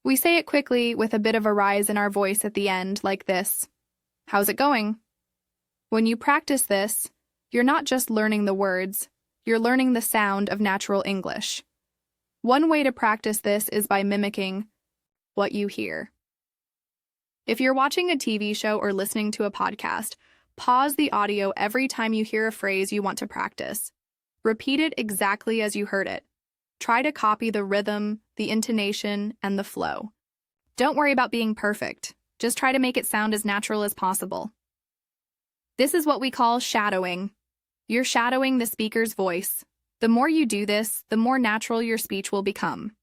We say it quickly with a bit of a rise in our voice at the end, like this: "How's it going?" When you practice this, you're not just learning the words, you're learning the sound of natural English. One way to practice this is by mimicking what you hear. If you're watching a TV show or listening to a podcast, pause the audio every time you hear a phrase you want to practice. Repeat it exactly as you heard it. Try to copy the rhythm, the intonation, and the flow. Don't worry about being perfect. Just try to make it sound as natural as possible. This is what we call shadowing. You're shadowing the speaker's voice. The more you do this, the more natural your speech will become.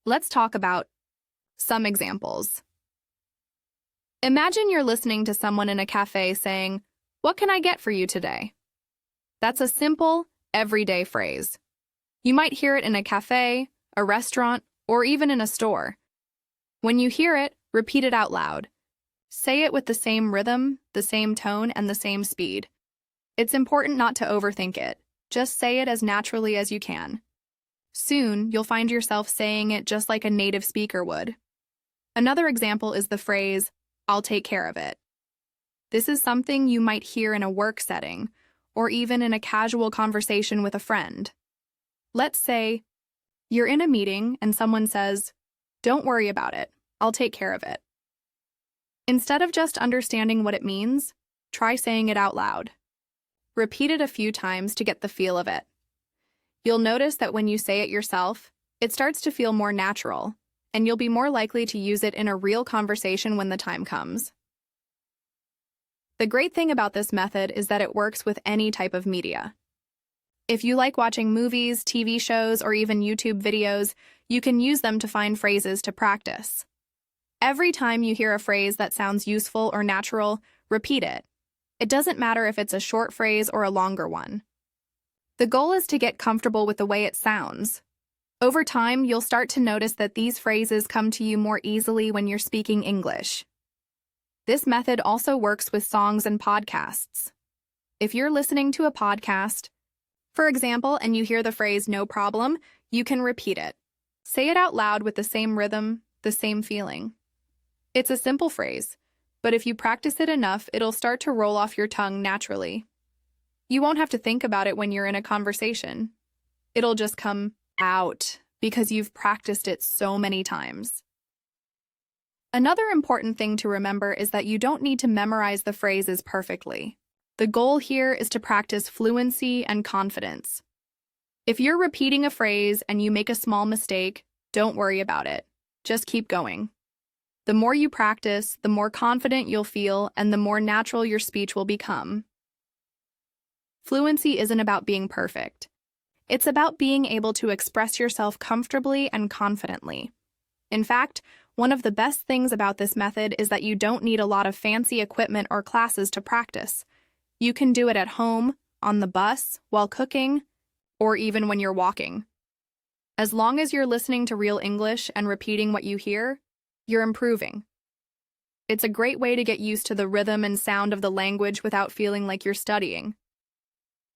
Let's talk about some examples. Imagine you're listening to someone in a cafe saying, "What can I get for you today?" That's a simple, everyday phrase. You might hear it in a cafe, a restaurant, or even in a store. When you hear it, repeat it out loud. Say it with the same rhythm, the same tone, and the same speed. It's important not to overthink it. Just say it as naturally as you can. Soon, you'll find yourself saying it just like a native speaker would. Another example is the phrase, "I'll take care of it." This is something you might hear in a work setting, or even in a casual conversation with a friend. Let's say you're in a meeting and someone says, "Don't worry about it, I'll take care of it." Instead of just understanding what it means, try saying it out loud. Repeat it a few times to get the feel of it. You'll notice that when you say it yourself, it starts to feel more natural, and you'll be more likely to use it in a real conversation when the time comes. The great thing about this method is that it works with any type of media. If you like watching movies, TV shows, or even YouTube videos, you can use them to find phrases to practice. Every time you hear a phrase that sounds useful or natural, repeat it. It doesn't matter if it's a short phrase or a longer one. The goal is to get comfortable with the way it sounds. Over time, you'll start to notice that these phrases come to you more easily when you're speaking English. This method also works with songs and podcasts. If you're listening to a podcast, for example, and you hear the phrase "no problem," you can repeat it. Say it out loud with the same rhythm, the same feeling. It's a simple phrase, but if you practice it enough, it'll start to roll off your tongue naturally. You won't have to think about it when you're in a conversation. It'll just come out because you've practiced it so many times. Another important thing to remember is that you don't need to memorize the phrases perfectly. The goal here is to practice fluency and confidence. If you're repeating a phrase and you make a small mistake, don't worry about it. Just keep going. The more you practice, the more confident you'll feel and the more natural your speech will become. Fluency isn't about being perfect. It's about being able to express yourself comfortably and confidently. In fact, one of the best things about this method is that you don't need a lot of fancy equipment or classes to practice. You can do it at home, on the bus, while cooking, or even when you're walking. As long as you're listening to real English and repeating what you hear, you're improving. It's a great way to get used to the rhythm and sound of the language without feeling like you're studying.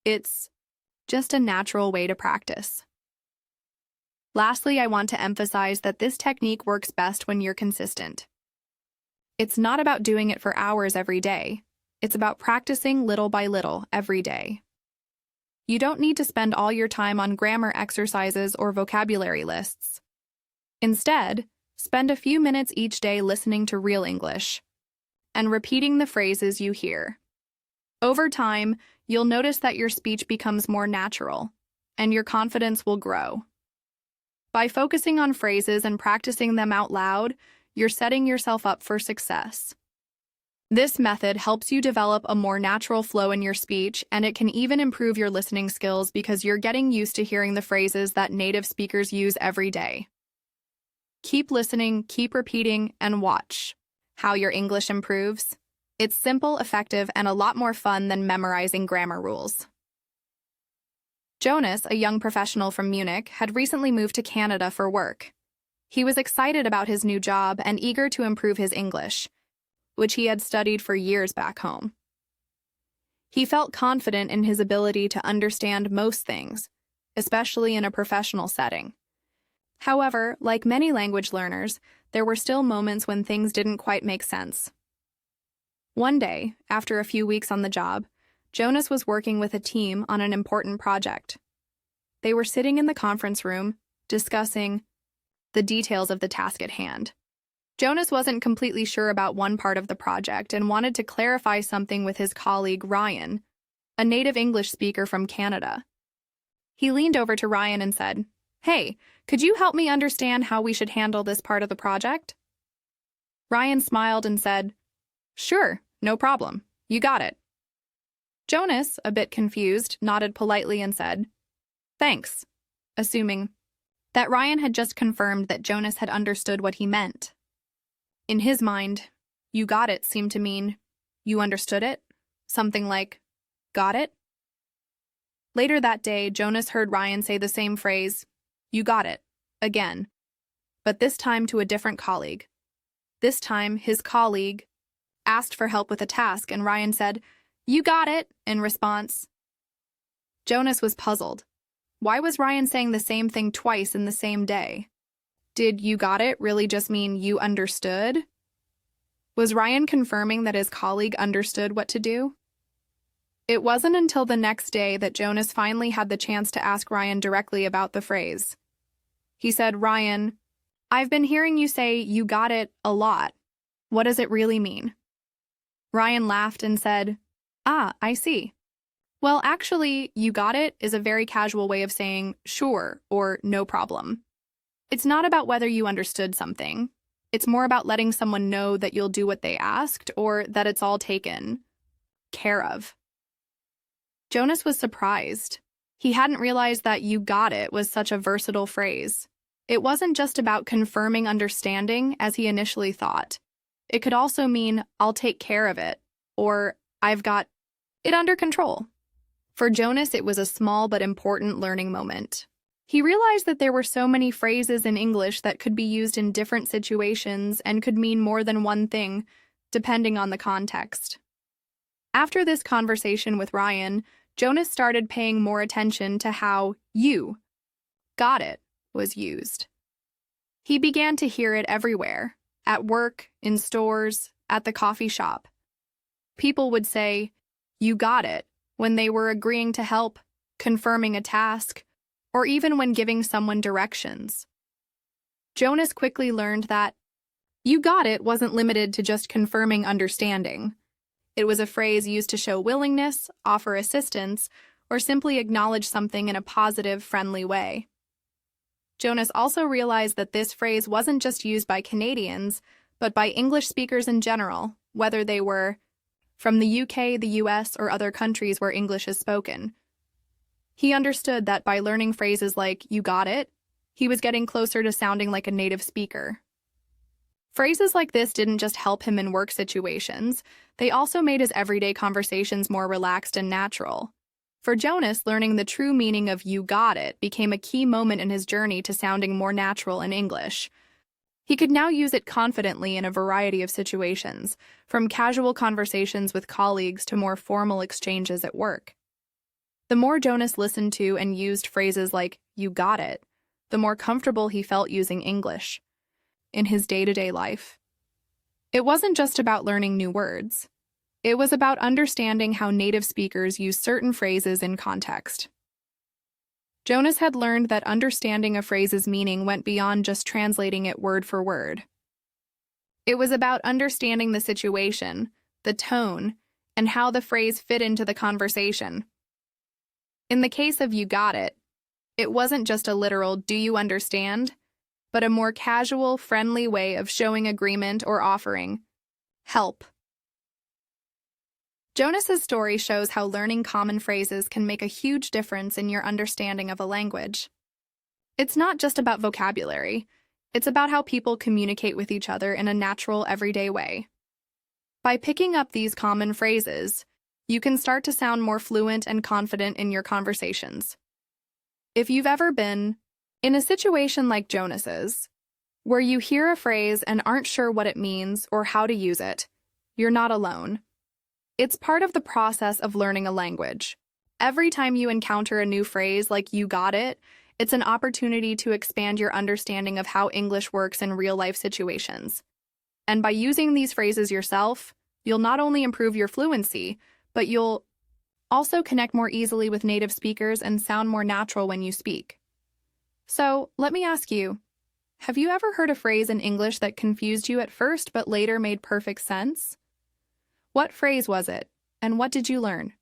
It's just a natural way to practice. Lastly, I want to emphasize that this technique works best when you're consistent. It's not about doing it for hours every day. It's about practicing little by little every day. You don't need to spend all your time on grammar exercises or vocabulary lists. Instead, spend a few minutes each day listening to real English and repeating the phrases you hear. Over time, you'll notice that your speech becomes more natural, and your confidence will grow. By focusing on phrases and practicing them out loud, you're setting yourself up for success. This method helps you develop a more natural flow in your speech, and it can even improve your listening skills because you're getting used to hearing the phrases that native speakers use every day. Keep listening, keep repeating, and watch how your English improves. It's simple, effective, and a lot more fun than memorizing grammar rules. Jonas, a young professional from Munich, had recently moved to Canada for work. He was excited about his new job and eager to improve his English, which he had studied for years back home. He felt confident in his ability to understand most things, especially in a professional setting. However, like many language learners, there were still moments when things didn't quite make sense. One day, after a few weeks on the job, Jonas was working with a team on an important project. They were sitting in the conference room, discussing the details of the task at hand. Jonas wasn't completely sure about one part of the project and wanted to clarify something with his colleague Ryan, a native English speaker from Canada. He leaned over to Ryan and said, "Hey, could you help me understand how we should handle this part of the project?" Ryan smiled and said, "Sure, no problem. You got it." Jonas, a bit confused, nodded politely and said, "Thanks," assuming that Ryan had just confirmed that Jonas had understood what he meant. In his mind, "you got it" seemed to mean, "you understood it," something like, "got it?" Later that day, Jonas heard Ryan say the same phrase, "you got it," again, but this time to a different colleague. This time, his colleague asked for help with a task, and Ryan said, "You got it," in response. Jonas was puzzled. Why was Ryan saying the same thing twice in the same day? Did "you got it" really just mean "you understood"? Was Ryan confirming that his colleague understood what to do? It wasn't until the next day that Jonas finally had the chance to ask Ryan directly about the phrase. He said, "Ryan, I've been hearing you say 'you got it' a lot. What does it really mean?" Ryan laughed and said, "Ah, I see. Well, actually, 'you got it' is a very casual way of saying 'sure' or 'no problem.' It's not about whether you understood something. It's more about letting someone know that you'll do what they asked or that it's all taken care of." Jonas was surprised. He hadn't realized that "you got it" was such a versatile phrase. It wasn't just about confirming understanding as he initially thought. It could also mean "I'll take care of it" or "I've got it under control." For Jonas, it was a small but important learning moment. He realized that there were so many phrases in English that could be used in different situations and could mean more than one thing, depending on the context. After this conversation with Ryan, Jonas started paying more attention to how "you got it" was used. He began to hear it everywhere, at work, in stores, at the coffee shop. People would say, "you got it," when they were agreeing to help, confirming a task, or even when giving someone directions. Jonas quickly learned that "you got it" wasn't limited to just confirming understanding. It was a phrase used to show willingness, offer assistance, or simply acknowledge something in a positive, friendly way. Jonas also realized that this phrase wasn't just used by Canadians, but by English speakers in general, whether they were from the UK, the US, or other countries where English is spoken. He understood that by learning phrases like "you got it," he was getting closer to sounding like a native speaker. Phrases like this didn't just help him in work situations, they also made his everyday conversations more relaxed and natural. For Jonas, learning the true meaning of "you got it" became a key moment in his journey to sounding more natural in English. He could now use it confidently in a variety of situations, from casual conversations with colleagues to more formal exchanges at work. The more Jonas listened to and used phrases like "you got it," the more comfortable he felt using English in his day-to-day life. It wasn't just about learning new words. It was about understanding how native speakers use certain phrases in context. Jonas had learned that understanding a phrase's meaning went beyond just translating it word for word. It was about understanding the situation, the tone, and how the phrase fit into the conversation. In the case of "you got it," it wasn't just a literal "do you understand?" but a more casual, friendly way of showing agreement or offering help. Jonas's story shows how learning common phrases can make a huge difference in your understanding of a language. It's not just about vocabulary, it's about how people communicate with each other in a natural, everyday way. By picking up these common phrases, you can start to sound more fluent and confident in your conversations. If you've ever been in a situation like Jonas's, where you hear a phrase and aren't sure what it means or how to use it, you're not alone. It's part of the process of learning a language. Every time you encounter a new phrase like "you got it," it's an opportunity to expand your understanding of how English works in real-life situations. And by using these phrases yourself, you'll not only improve your fluency, but you'll also connect more easily with native speakers and sound more natural when you speak. So, let me ask you, have you ever heard a phrase in English that confused you at first but later made perfect sense? What phrase was it, and what did you learn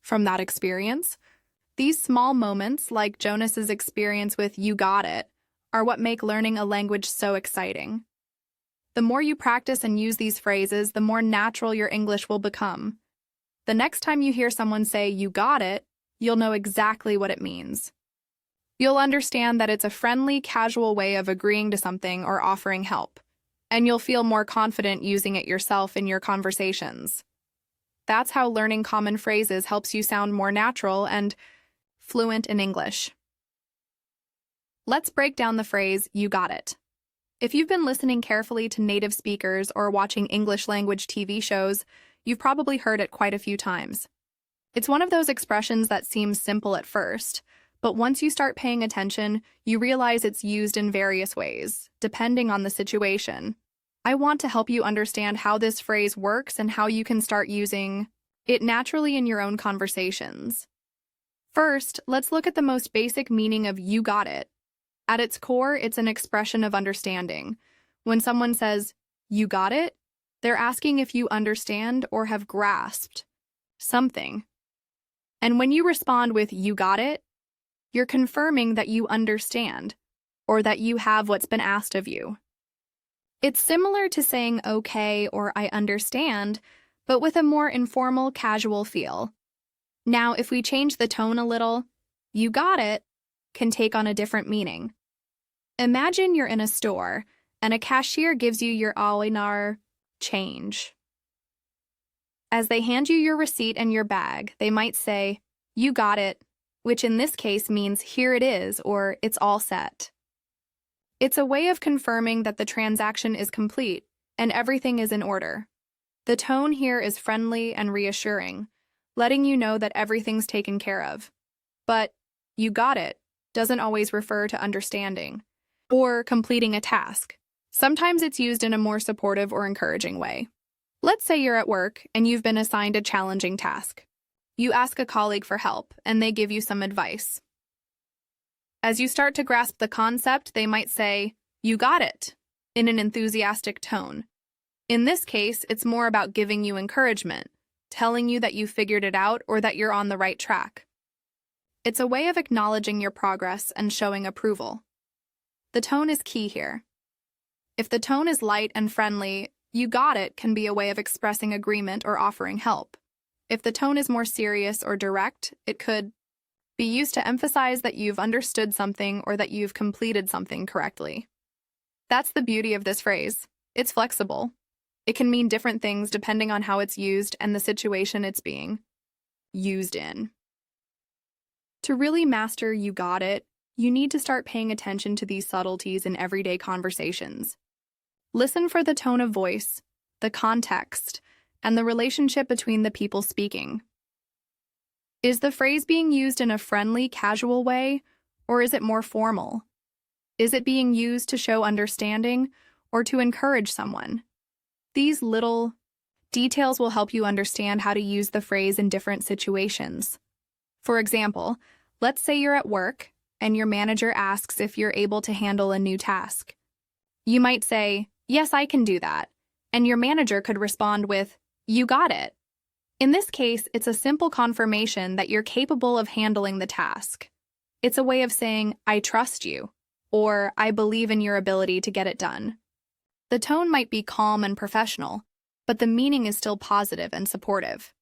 from that experience? These small moments, like Jonas's experience with "you got it," are what make learning a language so exciting. The more you practice and use these phrases, the more natural your English will become. The next time you hear someone say "you got it," you'll know exactly what it means. You'll understand that it's a friendly, casual way of agreeing to something or offering help, and you'll feel more confident using it yourself in your conversations. That's how learning common phrases helps you sound more natural and fluent in English. Let's break down the phrase "you got it." If you've been listening carefully to native speakers or watching English language TV shows, you've probably heard it quite a few times. It's one of those expressions that seems simple at first, but once you start paying attention, you realize it's used in various ways, depending on the situation. I want to help you understand how this phrase works and how you can start using it naturally in your own conversations. First, let's look at the most basic meaning of "you got it." At its core, it's an expression of understanding. When someone says, "you got it," they're asking if you understand or have grasped something. And when you respond with "you got it," you're confirming that you understand or that you have what's been asked of you. It's similar to saying "okay" or "I understand," but with a more informal, casual feel. Now, if we change the tone a little, "you got it" can take on a different meaning. Imagine you're in a store and a cashier gives you your all-in-our change. As they hand you your receipt and your bag, they might say, "you got it," which in this case means "here it is" or "it's all set." It's a way of confirming that the transaction is complete and everything is in order. The tone here is friendly and reassuring, letting you know that everything's taken care of. But "you got it" doesn't always refer to understanding or completing a task. Sometimes it's used in a more supportive or encouraging way. Let's say you're at work and you've been assigned a challenging task. You ask a colleague for help, and they give you some advice. As you start to grasp the concept, they might say, "you got it," in an enthusiastic tone. In this case, it's more about giving you encouragement, telling you that you figured it out or that you're on the right track. It's a way of acknowledging your progress and showing approval. The tone is key here. If the tone is light and friendly, "you got it" can be a way of expressing agreement or offering help. If the tone is more serious or direct, it could be used to emphasize that you've understood something or that you've completed something correctly. That's the beauty of this phrase. It's flexible. It can mean different things depending on how it's used and the situation it's being used in. To really master "you got it," you need to start paying attention to these subtleties in everyday conversations. Listen for the tone of voice, the context, and the relationship between the people speaking. Is the phrase being used in a friendly, casual way, or is it more formal? Is it being used to show understanding or to encourage someone? These little details will help you understand how to use the phrase in different situations. For example, let's say you're at work and your manager asks if you're able to handle a new task. You might say, "yes, I can do that," and your manager could respond with, "you got it." In this case, it's a simple confirmation that you're capable of handling the task. It's a way of saying, "I trust you," or "I believe in your ability to get it done." The tone might be calm and professional, but the meaning is still positive and supportive.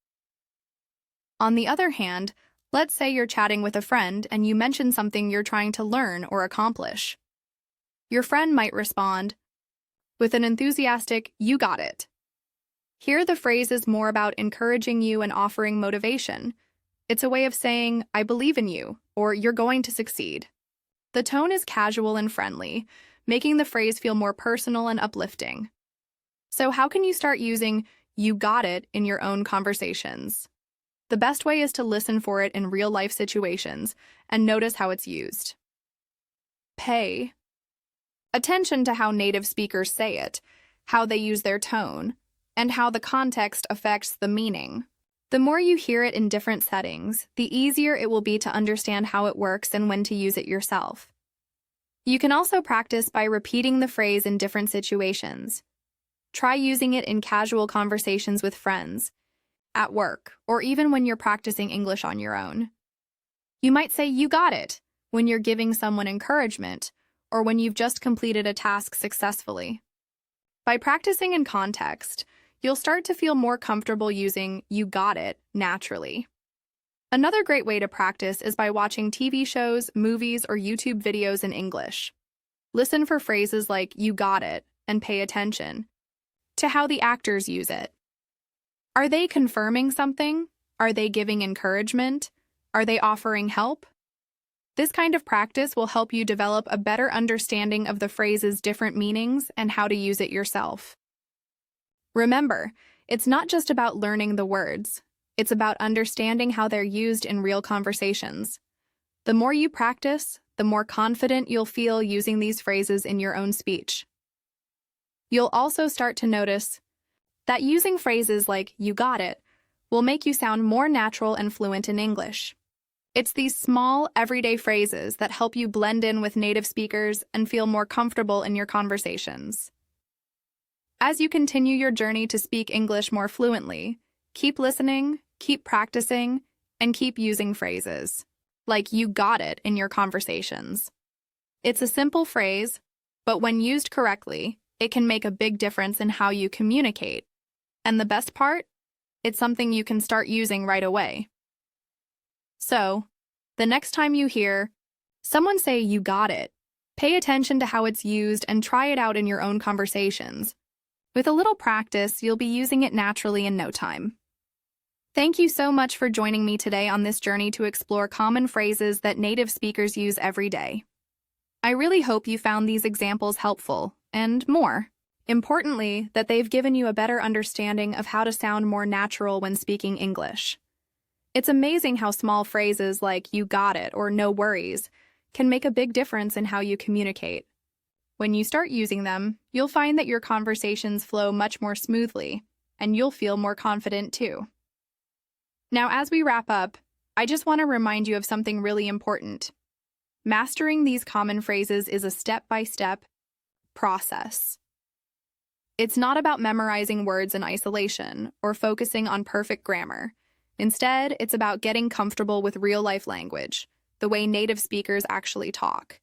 On the other hand, let's say you're chatting with a friend and you mention something you're trying to learn or accomplish. Your friend might respond with an enthusiastic, "you got it." Here, the phrase is more about encouraging you and offering motivation. It's a way of saying, "I believe in you," or "you're going to succeed." The tone is casual and friendly, making the phrase feel more personal and uplifting. So how can you start using "you got it" in your own conversations? The best way is to listen for it in real-life situations and notice how it's used. Pay attention to how native speakers say it, how they use their tone, and how the context affects the meaning. The more you hear it in different settings, the easier it will be to understand how it works and when to use it yourself. You can also practice by repeating the phrase in different situations. Try using it in casual conversations with friends, at work, or even when you're practicing English on your own. You might say "you got it" when you're giving someone encouragement or when you've just completed a task successfully. By practicing in context, you'll start to feel more comfortable using "you got it" naturally. Another great way to practice is by watching TV shows, movies, or YouTube videos in English. Listen for phrases like "you got it" and pay attention to how the actors use it. Are they confirming something? Are they giving encouragement? Are they offering help? This kind of practice will help you develop a better understanding of the phrase's different meanings and how to use it yourself. Remember, it's not just about learning the words. It's about understanding how they're used in real conversations. The more you practice, the more confident you'll feel using these phrases in your own speech. You'll also start to notice that using phrases like "you got it" will make you sound more natural and fluent in English. It's these small, everyday phrases that help you blend in with native speakers and feel more comfortable in your conversations. As you continue your journey to speak English more fluently, keep listening, keep practicing, and keep using phrases like "you got it" in your conversations. It's a simple phrase, but when used correctly, it can make a big difference in how you communicate. And the best part? It's something you can start using right away. So, the next time you hear someone say "you got it," pay attention to how it's used and try it out in your own conversations. With a little practice, you'll be using it naturally in no time. Thank you so much for joining me today on this journey to explore common phrases that native speakers use every day. I really hope you found these examples helpful, and more importantly, that they've given you a better understanding of how to sound more natural when speaking English. It's amazing how small phrases like "you got it" or "no worries" can make a big difference in how you communicate. When you start using them, you'll find that your conversations flow much more smoothly, and you'll feel more confident too. Now, as we wrap up, I just want to remind you of something really important. Mastering these common phrases is a step-by-step process. It's not about memorizing words in isolation or focusing on perfect grammar. Instead, it's about getting comfortable with real-life language, the way native speakers actually talk.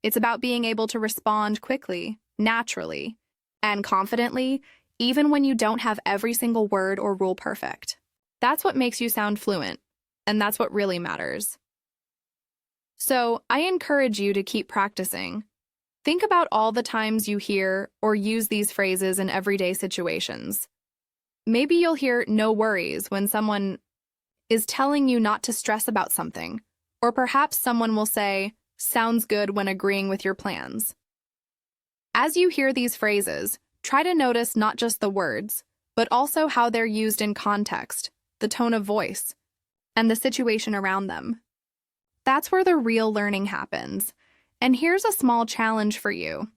It's about being able to respond quickly, naturally, and confidently, even when you don't have every single word or rule perfect. That's what makes you sound fluent, and that's what really matters. So, I encourage you to keep practicing. Think about all the times you hear or use these phrases in everyday situations. Maybe you'll hear "no worries" when someone is telling you not to stress about something, or perhaps someone will say "sounds good" when agreeing with your plans. As you hear these phrases, try to notice not just the words, but also how they're used in context, the tone of voice, and the situation around them. That's where the real learning happens. And here's a small challenge for you.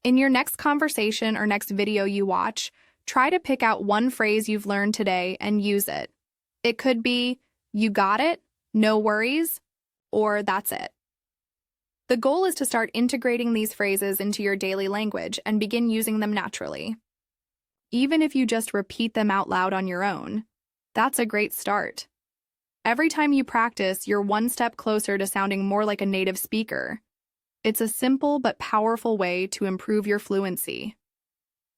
In your next conversation or next video you watch, try to pick out one phrase you've learned today and use it. It could be "you got it," "no worries," or "that's it." The goal is to start integrating these phrases into your daily language and begin using them naturally. Even if you just repeat them out loud on your own, that's a great start. Every time you practice, you're one step closer to sounding more like a native speaker. It's a simple but powerful way to improve your fluency.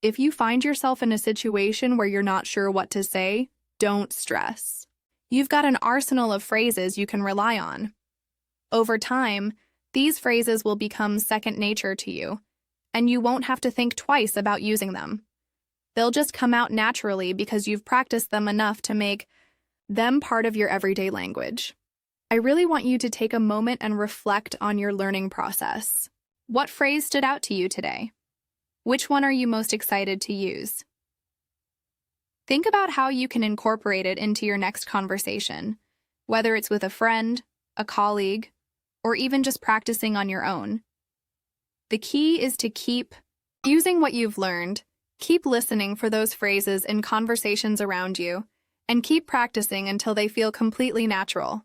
If you find yourself in a situation where you're not sure what to say, don't stress. You've got an arsenal of phrases you can rely on. Over time, these phrases will become second nature to you, and you won't have to think twice about using them. They'll just come out naturally because you've practiced them enough to make them part of your everyday language. I really want you to take a moment and reflect on your learning process. What phrase stood out to you today? Which one are you most excited to use? Think about how you can incorporate it into your next conversation, whether it's with a friend, a colleague, or even just practicing on your own. The key is to keep using what you've learned, keep listening for those phrases in conversations around you, and keep practicing until they feel completely natural.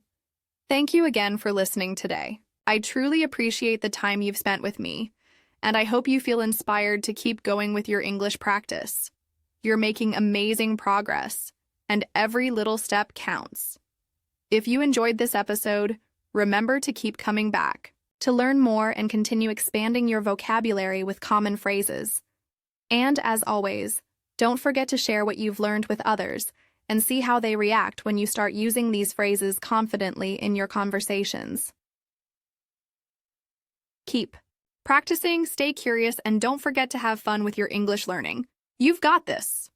Thank you again for listening today. I truly appreciate the time you've spent with me, and I hope you feel inspired to keep going with your English practice. You're making amazing progress, and every little step counts. If you enjoyed this episode, remember to keep coming back to learn more and continue expanding your vocabulary with common phrases. And as always, don't forget to share what you've learned with others and see how they react when you start using these phrases confidently in your conversations. Keep practicing, stay curious, and don't forget to have fun with your English learning. You've got this.